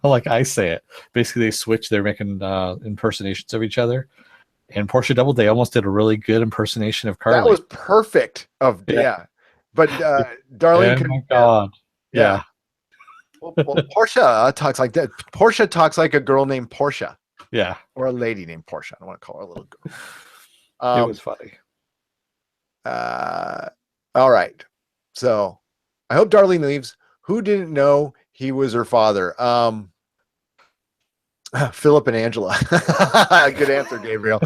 like I say it. Basically, they switch. They're making impersonations of each other. And Portia Doubleday almost did a really good impersonation of Carly. That was perfect. Yeah. But Darlene, oh my God. Yeah. Well, Portia talks like that. Portia talks like a girl named Portia. Yeah. Or a lady named Portia. I don't want to call her a little girl. It was funny. All right. So I hope Darlene leaves. Who didn't know he was her father? Philip and Angela. Good answer, Gabriel.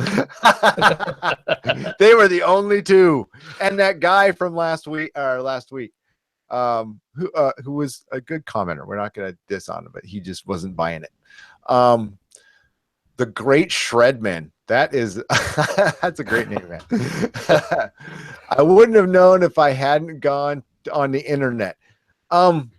They were the only two. And that guy from last week, who was a good commenter. We're not going to diss on him, but he just wasn't buying it. The Great Shredman. That is, that's a great name, man. I wouldn't have known if I hadn't gone on the internet. We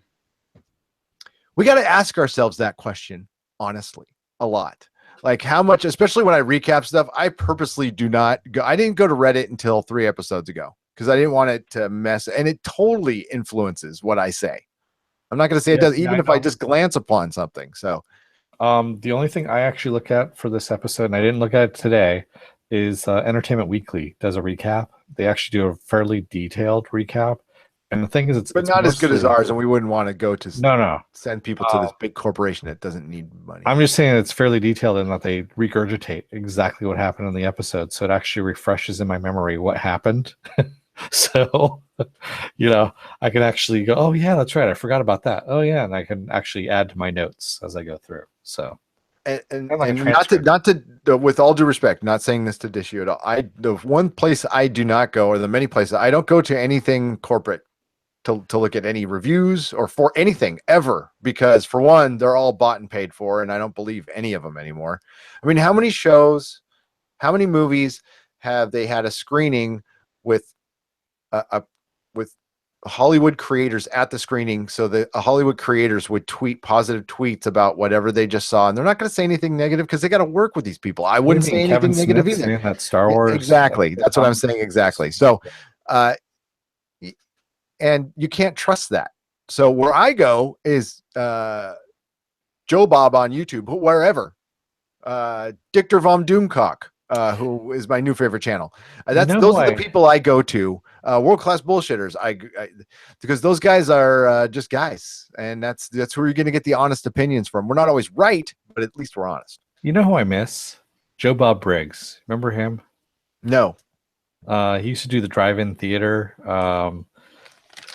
got to ask ourselves that question, honestly, a lot. Like how much, especially when I recap stuff, I purposely do not go. I didn't go to Reddit until 3 episodes ago because I didn't want it to mess. And it totally influences what I say. I'm not going to say it does, even if I just glance upon something. So, the only thing I actually look at for this episode, and I didn't look at it today, is Entertainment Weekly does a recap. They actually do a fairly detailed recap. And the thing is, it's not as good as ours, and we wouldn't want to go to send people to this big corporation that doesn't need money. I'm just saying it's fairly detailed in that they regurgitate exactly what happened in the episode, so it actually refreshes in my memory what happened. So, I can actually go, oh yeah, that's right, I forgot about that. Oh yeah, and I can actually add to my notes as I go through. So, and not to, with all due respect, not saying this to dish you at all. The one place I do not go, or the many places I don't go to anything corporate to look at any reviews or for anything ever, because for one, they're all bought and paid for, and I don't believe any of them anymore. I mean, how many shows, how many movies have they had a screening with with Hollywood creators at the screening, so the Hollywood creators would tweet positive tweets about whatever they just saw, and they're not going to say anything negative because they got to work with these people. I wouldn't say anything negative either. That Star Wars, exactly. That's what I'm saying. Exactly. So, and you can't trust that. So where I go is Joe Bob on YouTube, wherever. Dictor vom Doomcock, who is my new favorite channel. Those are the people I go to. World class bullshitters. Because those guys are just guys, and that's where you're going to get the honest opinions from. We're not always right, but at least we're honest. You know who I miss? Joe Bob Briggs. Remember him? No. He used to do the drive-in theater.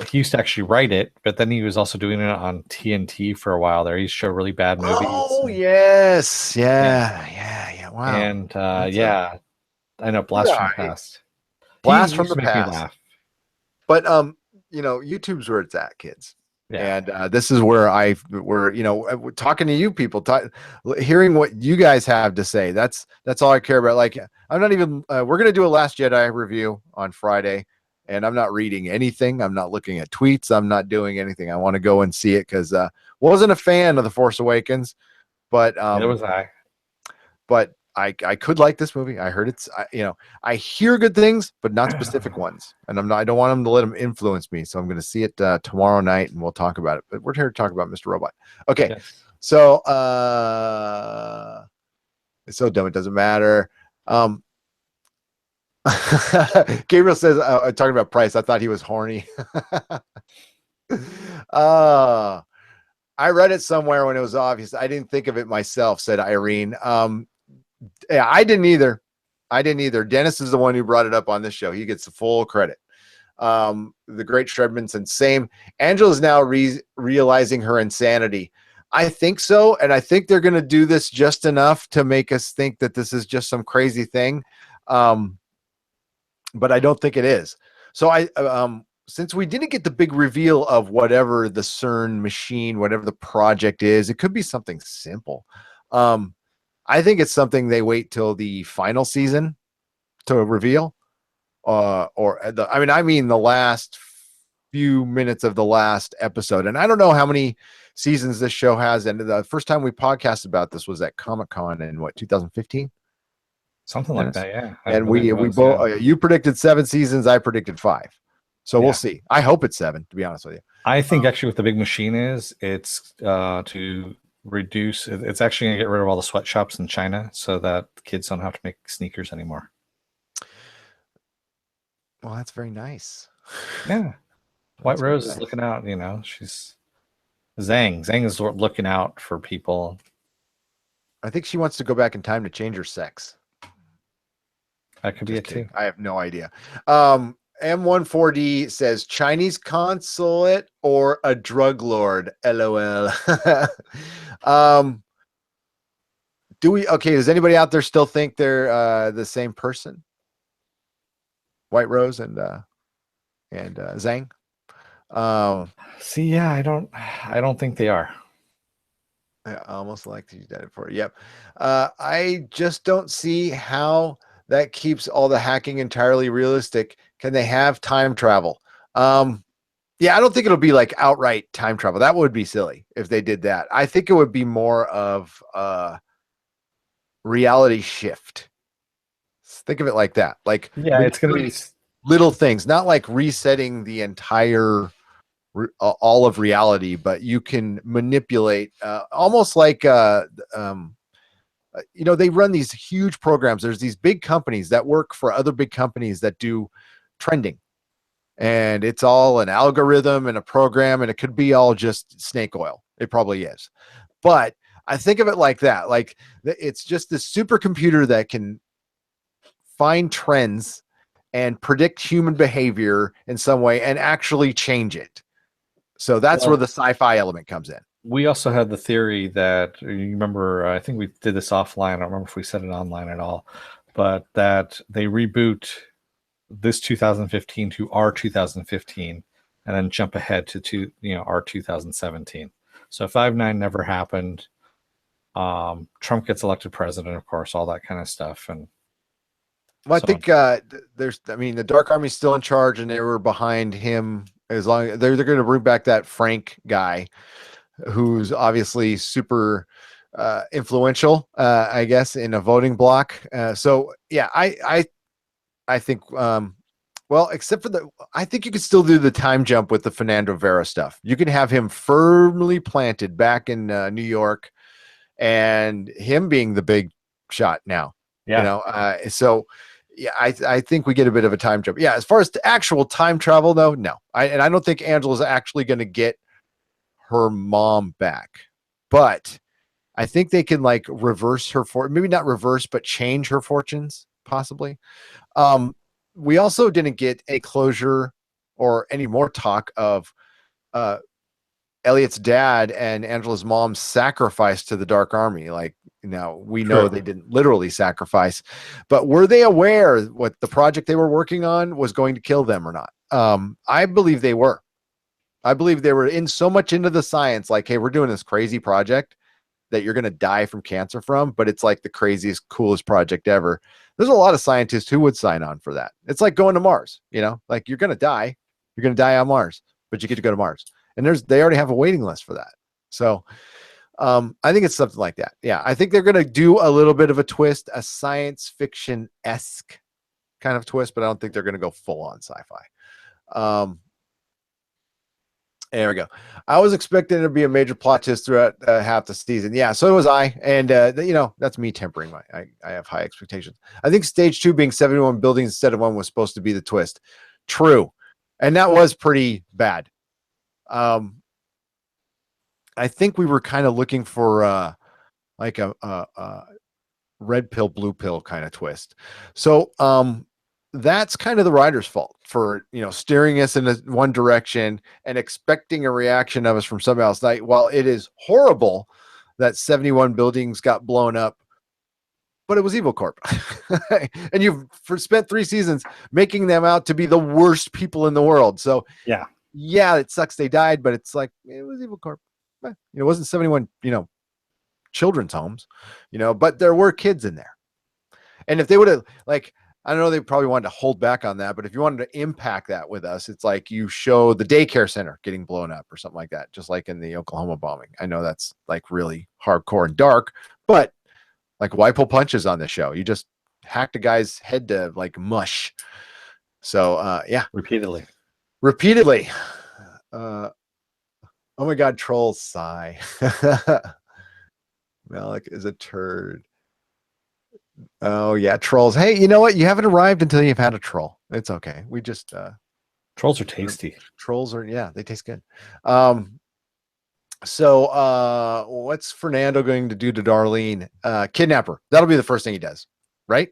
He used to actually write it, but then he was also doing it on TNT for a while there. He used to show really bad movies. Oh, yes. Yeah. Wow. And I know Blast from the Past. Blast from the Past. But YouTube's where it's at, kids. Yeah. And this is where we're talking to you people, hearing what you guys have to say. That's all I care about. Like, I'm not even we're gonna do a Last Jedi review on Friday, and I'm not reading anything. I'm not looking at tweets. I'm not doing anything. I want to go and see it because wasn't a fan of The Force Awakens, but it was I. but I could like this movie. I heard I hear good things, but not specific ones. And I don't want them to let them influence me. So I'm going to see it tomorrow night and we'll talk about it. But we're here to talk about Mr. Robot. Okay. Yes. So, it's so dumb. It doesn't matter. Gabriel says, talking about Price, I thought he was horny. I read it somewhere when it was obvious. I didn't think of it myself, said Irene. Yeah, I didn't either. Dennis is the one who brought it up on this show. He gets the full credit. The great Shredmanson, same. Angela's now realizing her insanity. I think so. And I think they're going to do this just enough to make us think that this is just some crazy thing. But I don't think it is. So since we didn't get the big reveal of whatever the CERN machine, whatever the project is, it could be something simple. I think it's something they wait till the final season to reveal. I mean the last few minutes of the last episode. And I don't know how many seasons this show has. And the first time we podcasted about this was at Comic-Con in 2015? Something like that, yeah. And we both you predicted 7 seasons, I predicted 5. So we'll see. I hope it's 7, to be honest with you. I think actually what the big machine is, it's to reduce. It's actually going to get rid of all the sweatshops in China so that kids don't have to make sneakers anymore. Well, that's very nice. Yeah. White Rose is looking out, she's Zhang. Zhang is looking out for people. I think she wants to go back in time to change her sex. That could be it too. I have no idea. M14D says Chinese consulate or a drug lord. LOL. Does anybody out there still think they're the same person? White Rose and Zhang. I don't think they are. I almost like you did it for it. Yep. I just don't see how that keeps all the hacking entirely realistic. Can they have time travel? I don't think it'll be like outright time travel. That would be silly if they did that. I think it would be more of a reality shift. Think of it like that. Like, it's going to be little things, not like resetting the entire all of reality, but you can manipulate almost like they run these huge programs. There's these big companies that work for other big companies that do trending, and it's all an algorithm and a program, and it could be all just snake oil. It probably is, but I think of it like that. Like, it's just this supercomputer that can find trends and predict human behavior in some way and actually change it. So that's where the sci-fi element comes in. We also had the theory that, you remember, I think we did this offline. I don't remember if we said it online at all, but that they reboot this 2015 to our 2015 and then jump ahead to our 2017. So if 5/9 never happened, Trump gets elected president, of course, all that kind of stuff. And I think the Dark Army's still in charge, and they were behind him as long as they're going to bring back that Frank guy, who's obviously super influential, I guess, in a voting block. I think, except for I think you could still do the time jump with the Fernando Vera stuff. You can have him firmly planted back in New York, and him being the big shot now. Yeah. I think we get a bit of a time jump. Yeah, as far as the actual time travel, though, no. I don't think Angela's actually going to get her mom back, but I think they can reverse her maybe not reverse, but change her fortunes, possibly. We also didn't get a closure or any more talk of Elliot's dad and Angela's mom's sacrifice to the Dark Army. Now we know they didn't literally sacrifice, but were they aware what the project they were working on was going to kill them or not? I believe they were. I believe they were in so much into the science, like, hey, we're doing this crazy project that you're going to die from cancer from, but it's like the craziest, coolest project ever. There's a lot of scientists who would sign on for that. It's like going to Mars, like you're going to die. You're going to die on Mars, but you get to go to Mars. And they already have a waiting list for that. So I think it's something like that. Yeah, I think they're going to do a little bit of a twist, a science fiction-esque kind of twist, but I don't think they're going to go full on sci-fi. There we go. I was expecting there to be a major plot twist throughout half the season. Yeah, so was I. And, that's me tempering I have high expectations. I think stage 2 being 71 buildings instead of 1 was supposed to be the twist. True. And that was pretty bad. I think we were kind of looking for like a red pill, blue pill kind of twist. So that's kind of the writer's fault for steering us in one direction and expecting a reaction of us from somebody else. Like, while it is horrible that 71 buildings got blown up, but it was Evil Corp. And you've spent 3 seasons making them out to be the worst people in the world. So yeah, it sucks they died, but it's like, it was Evil Corp. It wasn't 71, children's homes, but there were kids in there. And if they would have, like, I don't know, they probably wanted to hold back on that, but if you wanted to impact that with us, it's like you show the daycare center getting blown up or something like that, just like in the Oklahoma bombing. I know that's like really hardcore and dark, but like, why pull punches on this show? You just hacked a guy's head to like mush. So yeah. Repeatedly. Oh my God, trolls sigh. Malik is a turd. Oh yeah, trolls. Hey, you know what? You haven't arrived until you've had a troll. It's okay. We just trolls are tasty. Trolls are, yeah, they taste good. So what's Fernando going to do to Darlene? Kidnap her. That'll be the first thing he does, right?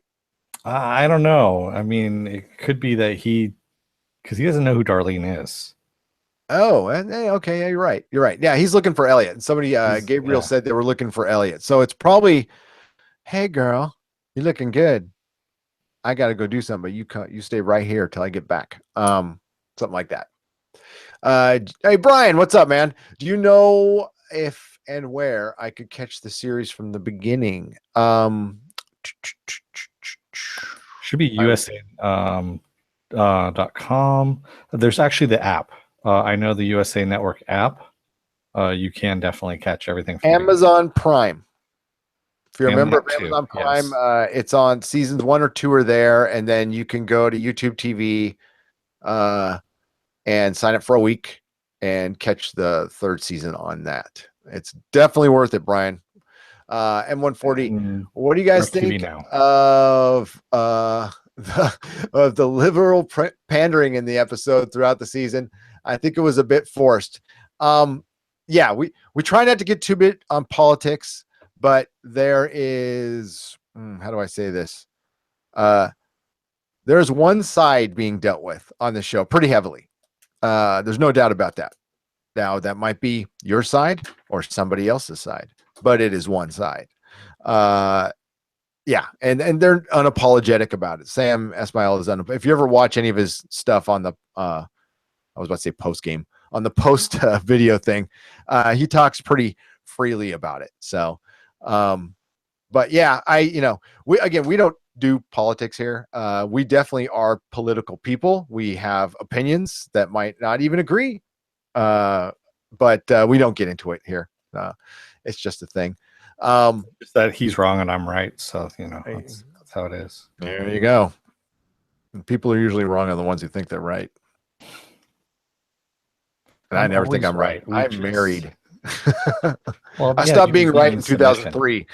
I don't know. I mean, it could be that because he doesn't know who Darlene is. Oh, okay. Yeah, you're right. Yeah, he's looking for Elliot. And somebody, Gabriel said they were looking for Elliot. So it's probably, hey girl, you're looking good. I got to go do something, but you stay right here till I get back. Something like that. Hey Brian, what's up, man? Do you know if and where I could catch the series from the beginning? Should be USA.com. There's actually the app. I know the USA Network app. You can definitely catch everything from Amazon Prime. If you remember Amazon Prime, yes. It's on seasons 1 or 2 are there, and then you can go to YouTube TV and sign up for a week and catch the 3rd season on that. It's definitely worth it, Brian. M140. What do you guys think of the liberal pandering in the episode throughout the season? I think it was a bit forced. Yeah, we try not to get too bit on politics, but there is, how do I say this? There's one side being dealt with on the show pretty heavily. There's no doubt about that. Now, that might be your side or somebody else's side, but it is one side. Yeah, and they're unapologetic about it. Sam Esmail is if you ever watch any of his stuff on the I was about to say post game, on the post video thing, he talks pretty freely about it. So but yeah, we don't do politics here. We definitely are political people. We have opinions that might not even agree, but we don't get into it here. It's just a thing. Just that he's wrong and I'm right. So, that's how it is. There you go. People are usually wrong on the ones who think they're right. And I never think I'm right. I'm married. Well, I stopped being right in 2003.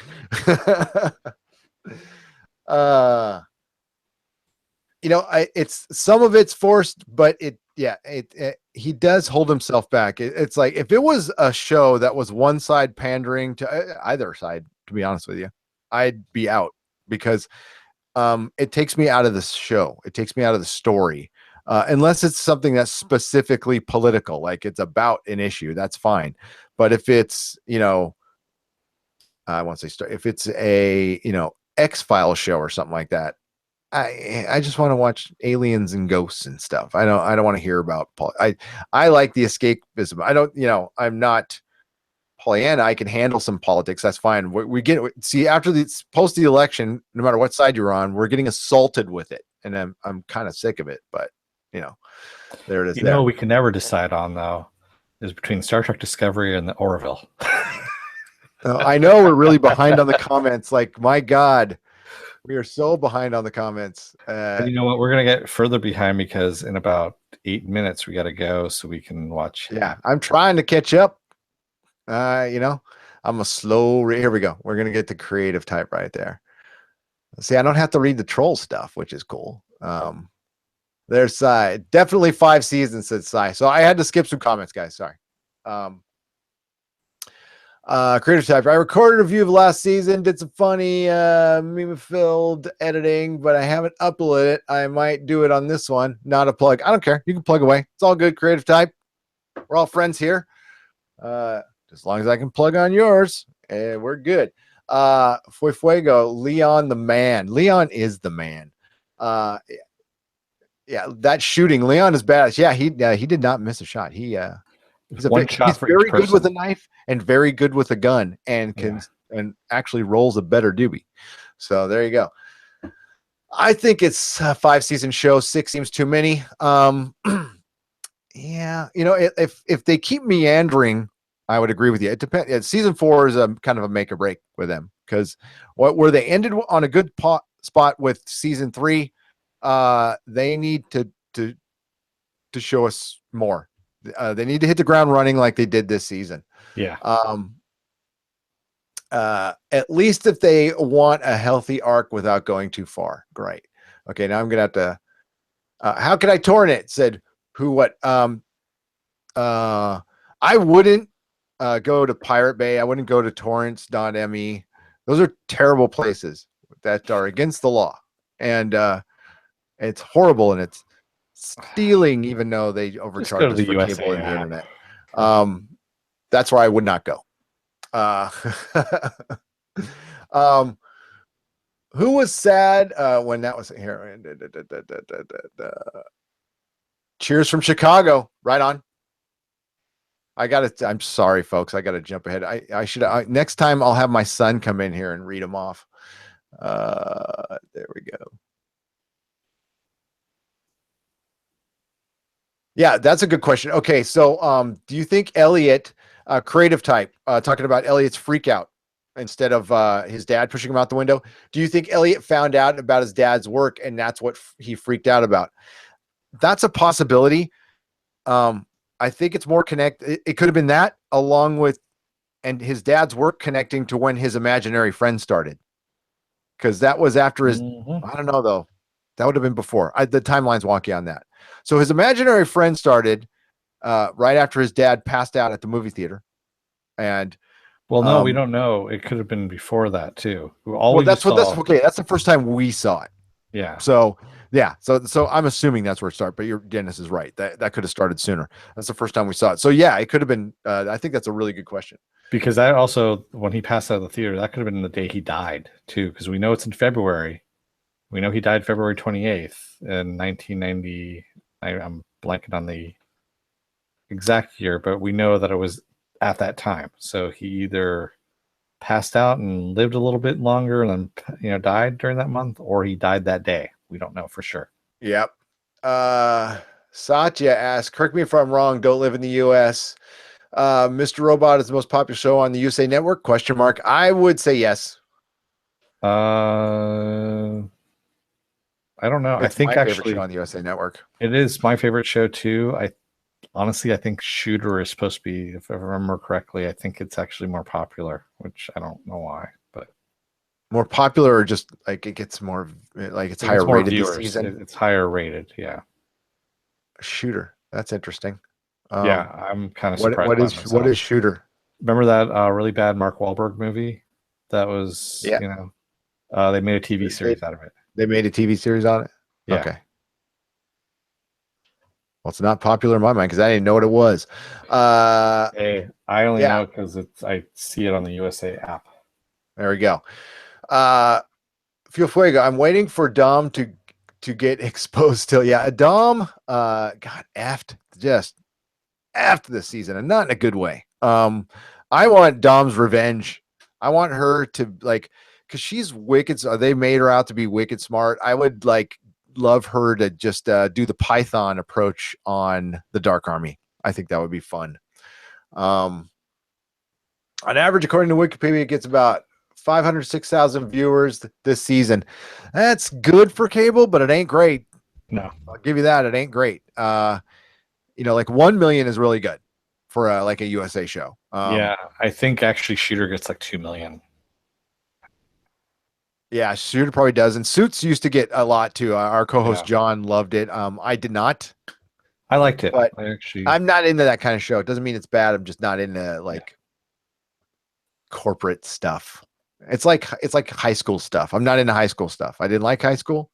It's some of it's forced, but he does hold himself back. It's like, if it was a show that was one side pandering to either side, to be honest with you, I'd be out, because it takes me out of the show. It takes me out of the story. Unless it's something that's specifically political, like it's about an issue, that's fine. But if it's, I won't say if it's a, X-Files show or something like that, I just want to watch aliens and ghosts and stuff. I don't want to hear about I like the escapism. I don't, I'm not Pollyanna. I can handle some politics. That's fine. We get, see, after post the election, no matter what side you're on, we're getting assaulted with it. And I'm kind of sick of it, but there it is. What we can never decide on, though, is between Star Trek Discovery and the Orville. I know we're really behind on the comments. Like, my God, we are so behind on the comments. And you know what? We're gonna get further behind because in about 8 minutes we got to go so we can watch. Yeah, I'm trying to catch up. I'm a slow. Here we go. We're gonna get the creative type right there. See, I don't have to read the troll stuff, which is cool. There's definitely 5 seasons, said Sai. So I had to skip some comments, guys. Sorry. Creative type. I recorded a review of last season, did some funny meme-filled editing, but I haven't uploaded it. I might do it on this one. Not a plug. I don't care. You can plug away. It's all good. Creative type. We're all friends here. As long as I can plug on yours, we're good. Fuego, Leon the man. Leon is the man. Yeah, that shooting, Leon is badass. Yeah, he did not miss a shot. He's very good with a knife and very good with a gun, and and actually rolls a better doobie. So there you go. I think it's a 5-season show. 6 seems too many. Yeah, if they keep meandering, I would agree with you. It depends. Season 4 is a kind of a make or break with them, because where they ended on a good spot with season 3, they need to show us more. They need to hit the ground running like they did this season. Yeah. At least if they want a healthy arc without going too far. Great. Okay, now I'm gonna have to. How can I torrent it? Said who? What? I wouldn't go to Pirate Bay. I wouldn't go to torrents.me. Those are terrible places that are against the law, and it's horrible, and it's stealing, even though they overcharge us for cable and the internet. That's where I would not go. Who was sad when that was here? Cheers from Chicago. Right on. I'm sorry, folks. I gotta jump ahead. I should next time I'll have my son come in here and read them off. There we go. Yeah, that's a good question. Okay, so do you think Elliot, creative type, talking about Elliot's freak out instead of his dad pushing him out the window, do you think Elliot found out about his dad's work and that's what he freaked out about? That's a possibility. I think it's more it could have been that, along with and his dad's work connecting to when his imaginary friend started, because that was after his. I don't know though. That would have been before. The timeline's wonky on that. So his imaginary friend started right after his dad passed out at the movie theater. And no, we don't know. It could have been before that too. That's the first time we saw it. Yeah. So yeah. So I'm assuming that's where it started. But Dennis is right. That could have started sooner. That's the first time we saw it. So yeah, it could have been. I think that's a really good question. Because that also, when he passed out of the theater, that could have been the day he died too. Because we know it's in February. We know he died February 28th in 1990. I'm blanking on the exact year, but we know that it was at that time. So he either passed out and lived a little bit longer and then died during that month, or he died that day. We don't know for sure. Yep. Satya asks, correct me if I'm wrong, don't live in the US. Mr. Robot is the most popular show on the USA Network? ? I would say yes. I don't know. It's I think my actually show on the USA Network. It is my favorite show too. Honestly, I think Shooter is supposed to be, if I remember correctly, I think it's actually more popular, which I don't know why, but more popular, or just like it gets more like it's higher rated this season. It's higher rated, yeah. Shooter, that's interesting. Yeah, I'm kind of surprised. What is Shooter? Remember that really bad Mark Wahlberg movie? That was they made a TV series out of it. They made a TV series on it? Yeah. Okay. Well, it's not popular in my mind because I didn't know what it was. Hey, I only know because I see it on the USA app. There we go. Feel Fuego. I'm waiting for Dom to get exposed still. Yeah, Dom got effed this season, and not in a good way. I want Dom's revenge. I want her to because she's wicked. So they made her out to be wicked smart. I would love her to just do the Python approach on the Dark Army. I think that would be fun. On average, according to Wikipedia, it gets about 506,000 viewers this season. That's good for cable, but it ain't great. No. I'll give you that. It ain't great. Like 1 million is really good for like a USA show. Yeah, I think actually Shooter gets like 2 million. Yeah, Shooter probably does. And Suits used to get a lot too. Our co-host Yeah. John loved it. I did not, I liked it. but I actually, I'm not into that kind of show. It doesn't mean it's bad. I'm just not into like corporate stuff. It's like high school stuff. I'm not into high school stuff. I didn't like high school,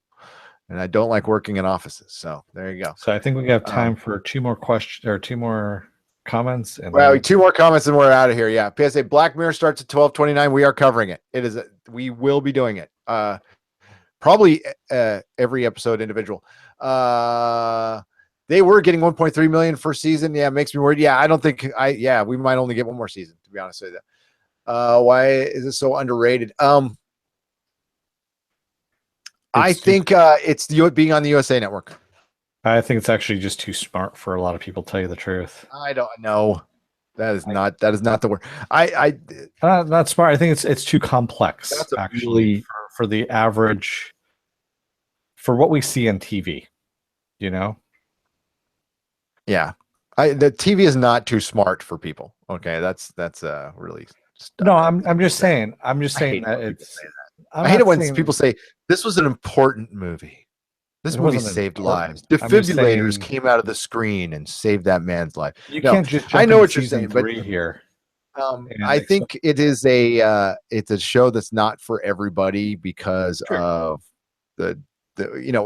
and I don't like working in offices. So there you go. so I think we have time for 2 more questions or 2 more comments. And Well, 2 more comments and we're out of here. Yeah. PSA Black Mirror starts at 12:29. We are covering it. We will be doing it. Probably every episode individual. They were getting 1.3 million first season. Yeah, it makes me worried. Yeah, I don't think we might only get one more season, to be honest with you. Why is it so underrated? I think it's being on the USA Network. I think it's actually just too smart for a lot of people, to tell you the truth. I don't know. That is not the word. I not smart. I think it's too complex. That's actually for the average, for what we see on TV. Yeah. The TV is not too smart for people. Okay, that's really no. I'm just saying. I'm just saying that it's. I hate it when people say this was an important movie. This movie saved lives. Defibrillators came out of the screen and saved that man's life. You can't just. I know what you're saying, but here. I think it is it's a show that's not for everybody because of the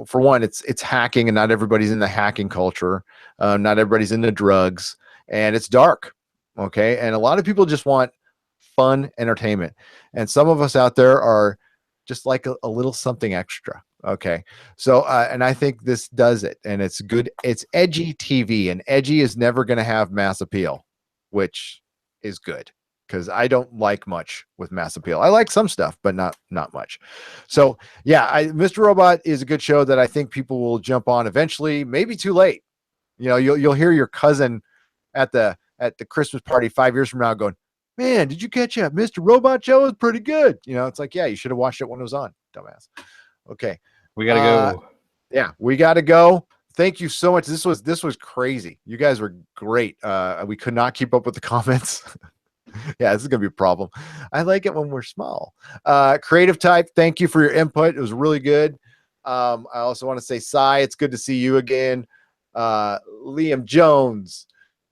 for one, it's hacking and not everybody's in the hacking culture. Not everybody's into drugs and it's dark. Okay. And a lot of people just want fun entertainment. And some of us out there are just like a little something extra. Okay. So, and I think this does it and it's good. It's edgy TV and edgy is never going to have mass appeal, which is good. Because I don't like much with mass appeal. I like some stuff, but not much. So yeah, Mr. Robot is a good show that I think people will jump on eventually. Maybe too late. You'll hear your cousin at the Christmas party 5 years from now going, "Man, did you catch that Mr. Robot show? It was pretty good." It's like, yeah, you should have watched it when it was on, dumbass. Okay, we gotta go. Yeah, we gotta go. Thank you so much. This was crazy. You guys were great. We could not keep up with the comments. Yeah, this is gonna be a problem. I like it when we're small. Creative Type, thank you for your input. It was really good. I also want to say, Cy, it's good to see you again. Liam Jones,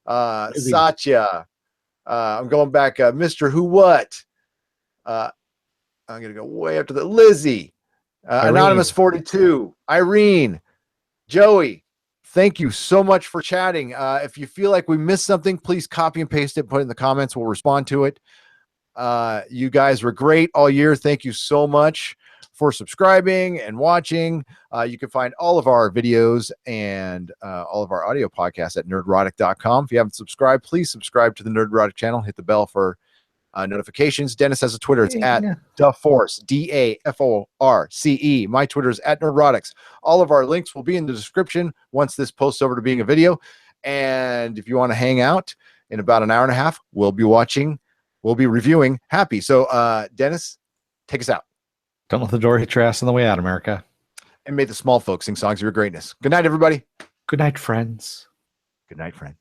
Satya. I'm going back. Mr. Who What? I'm gonna go way up to the Lizzie, Anonymous 42, Irene, Joey. Thank you so much for chatting. If you feel like we missed something, please copy and paste it, put it in the comments. We'll respond to it. You guys were great all year. Thank you so much for subscribing and watching. You can find all of our videos and all of our audio podcasts at nerdrotic.com. If you haven't subscribed, please subscribe to the Nerdrotic channel. Hit the bell for notifications. Dennis has a Twitter. It's at DaForce, DaForce. My Twitter is at Nerdrotics. All of our links will be in the description once this posts over to being a video. And if you want to hang out in about an hour and a half, we'll be reviewing Happy. So, Dennis, take us out. Don't let the door hit your ass on the way out, America. And may the small folks sing songs of your greatness. Good night, everybody. Good night, friends. Good night, friend.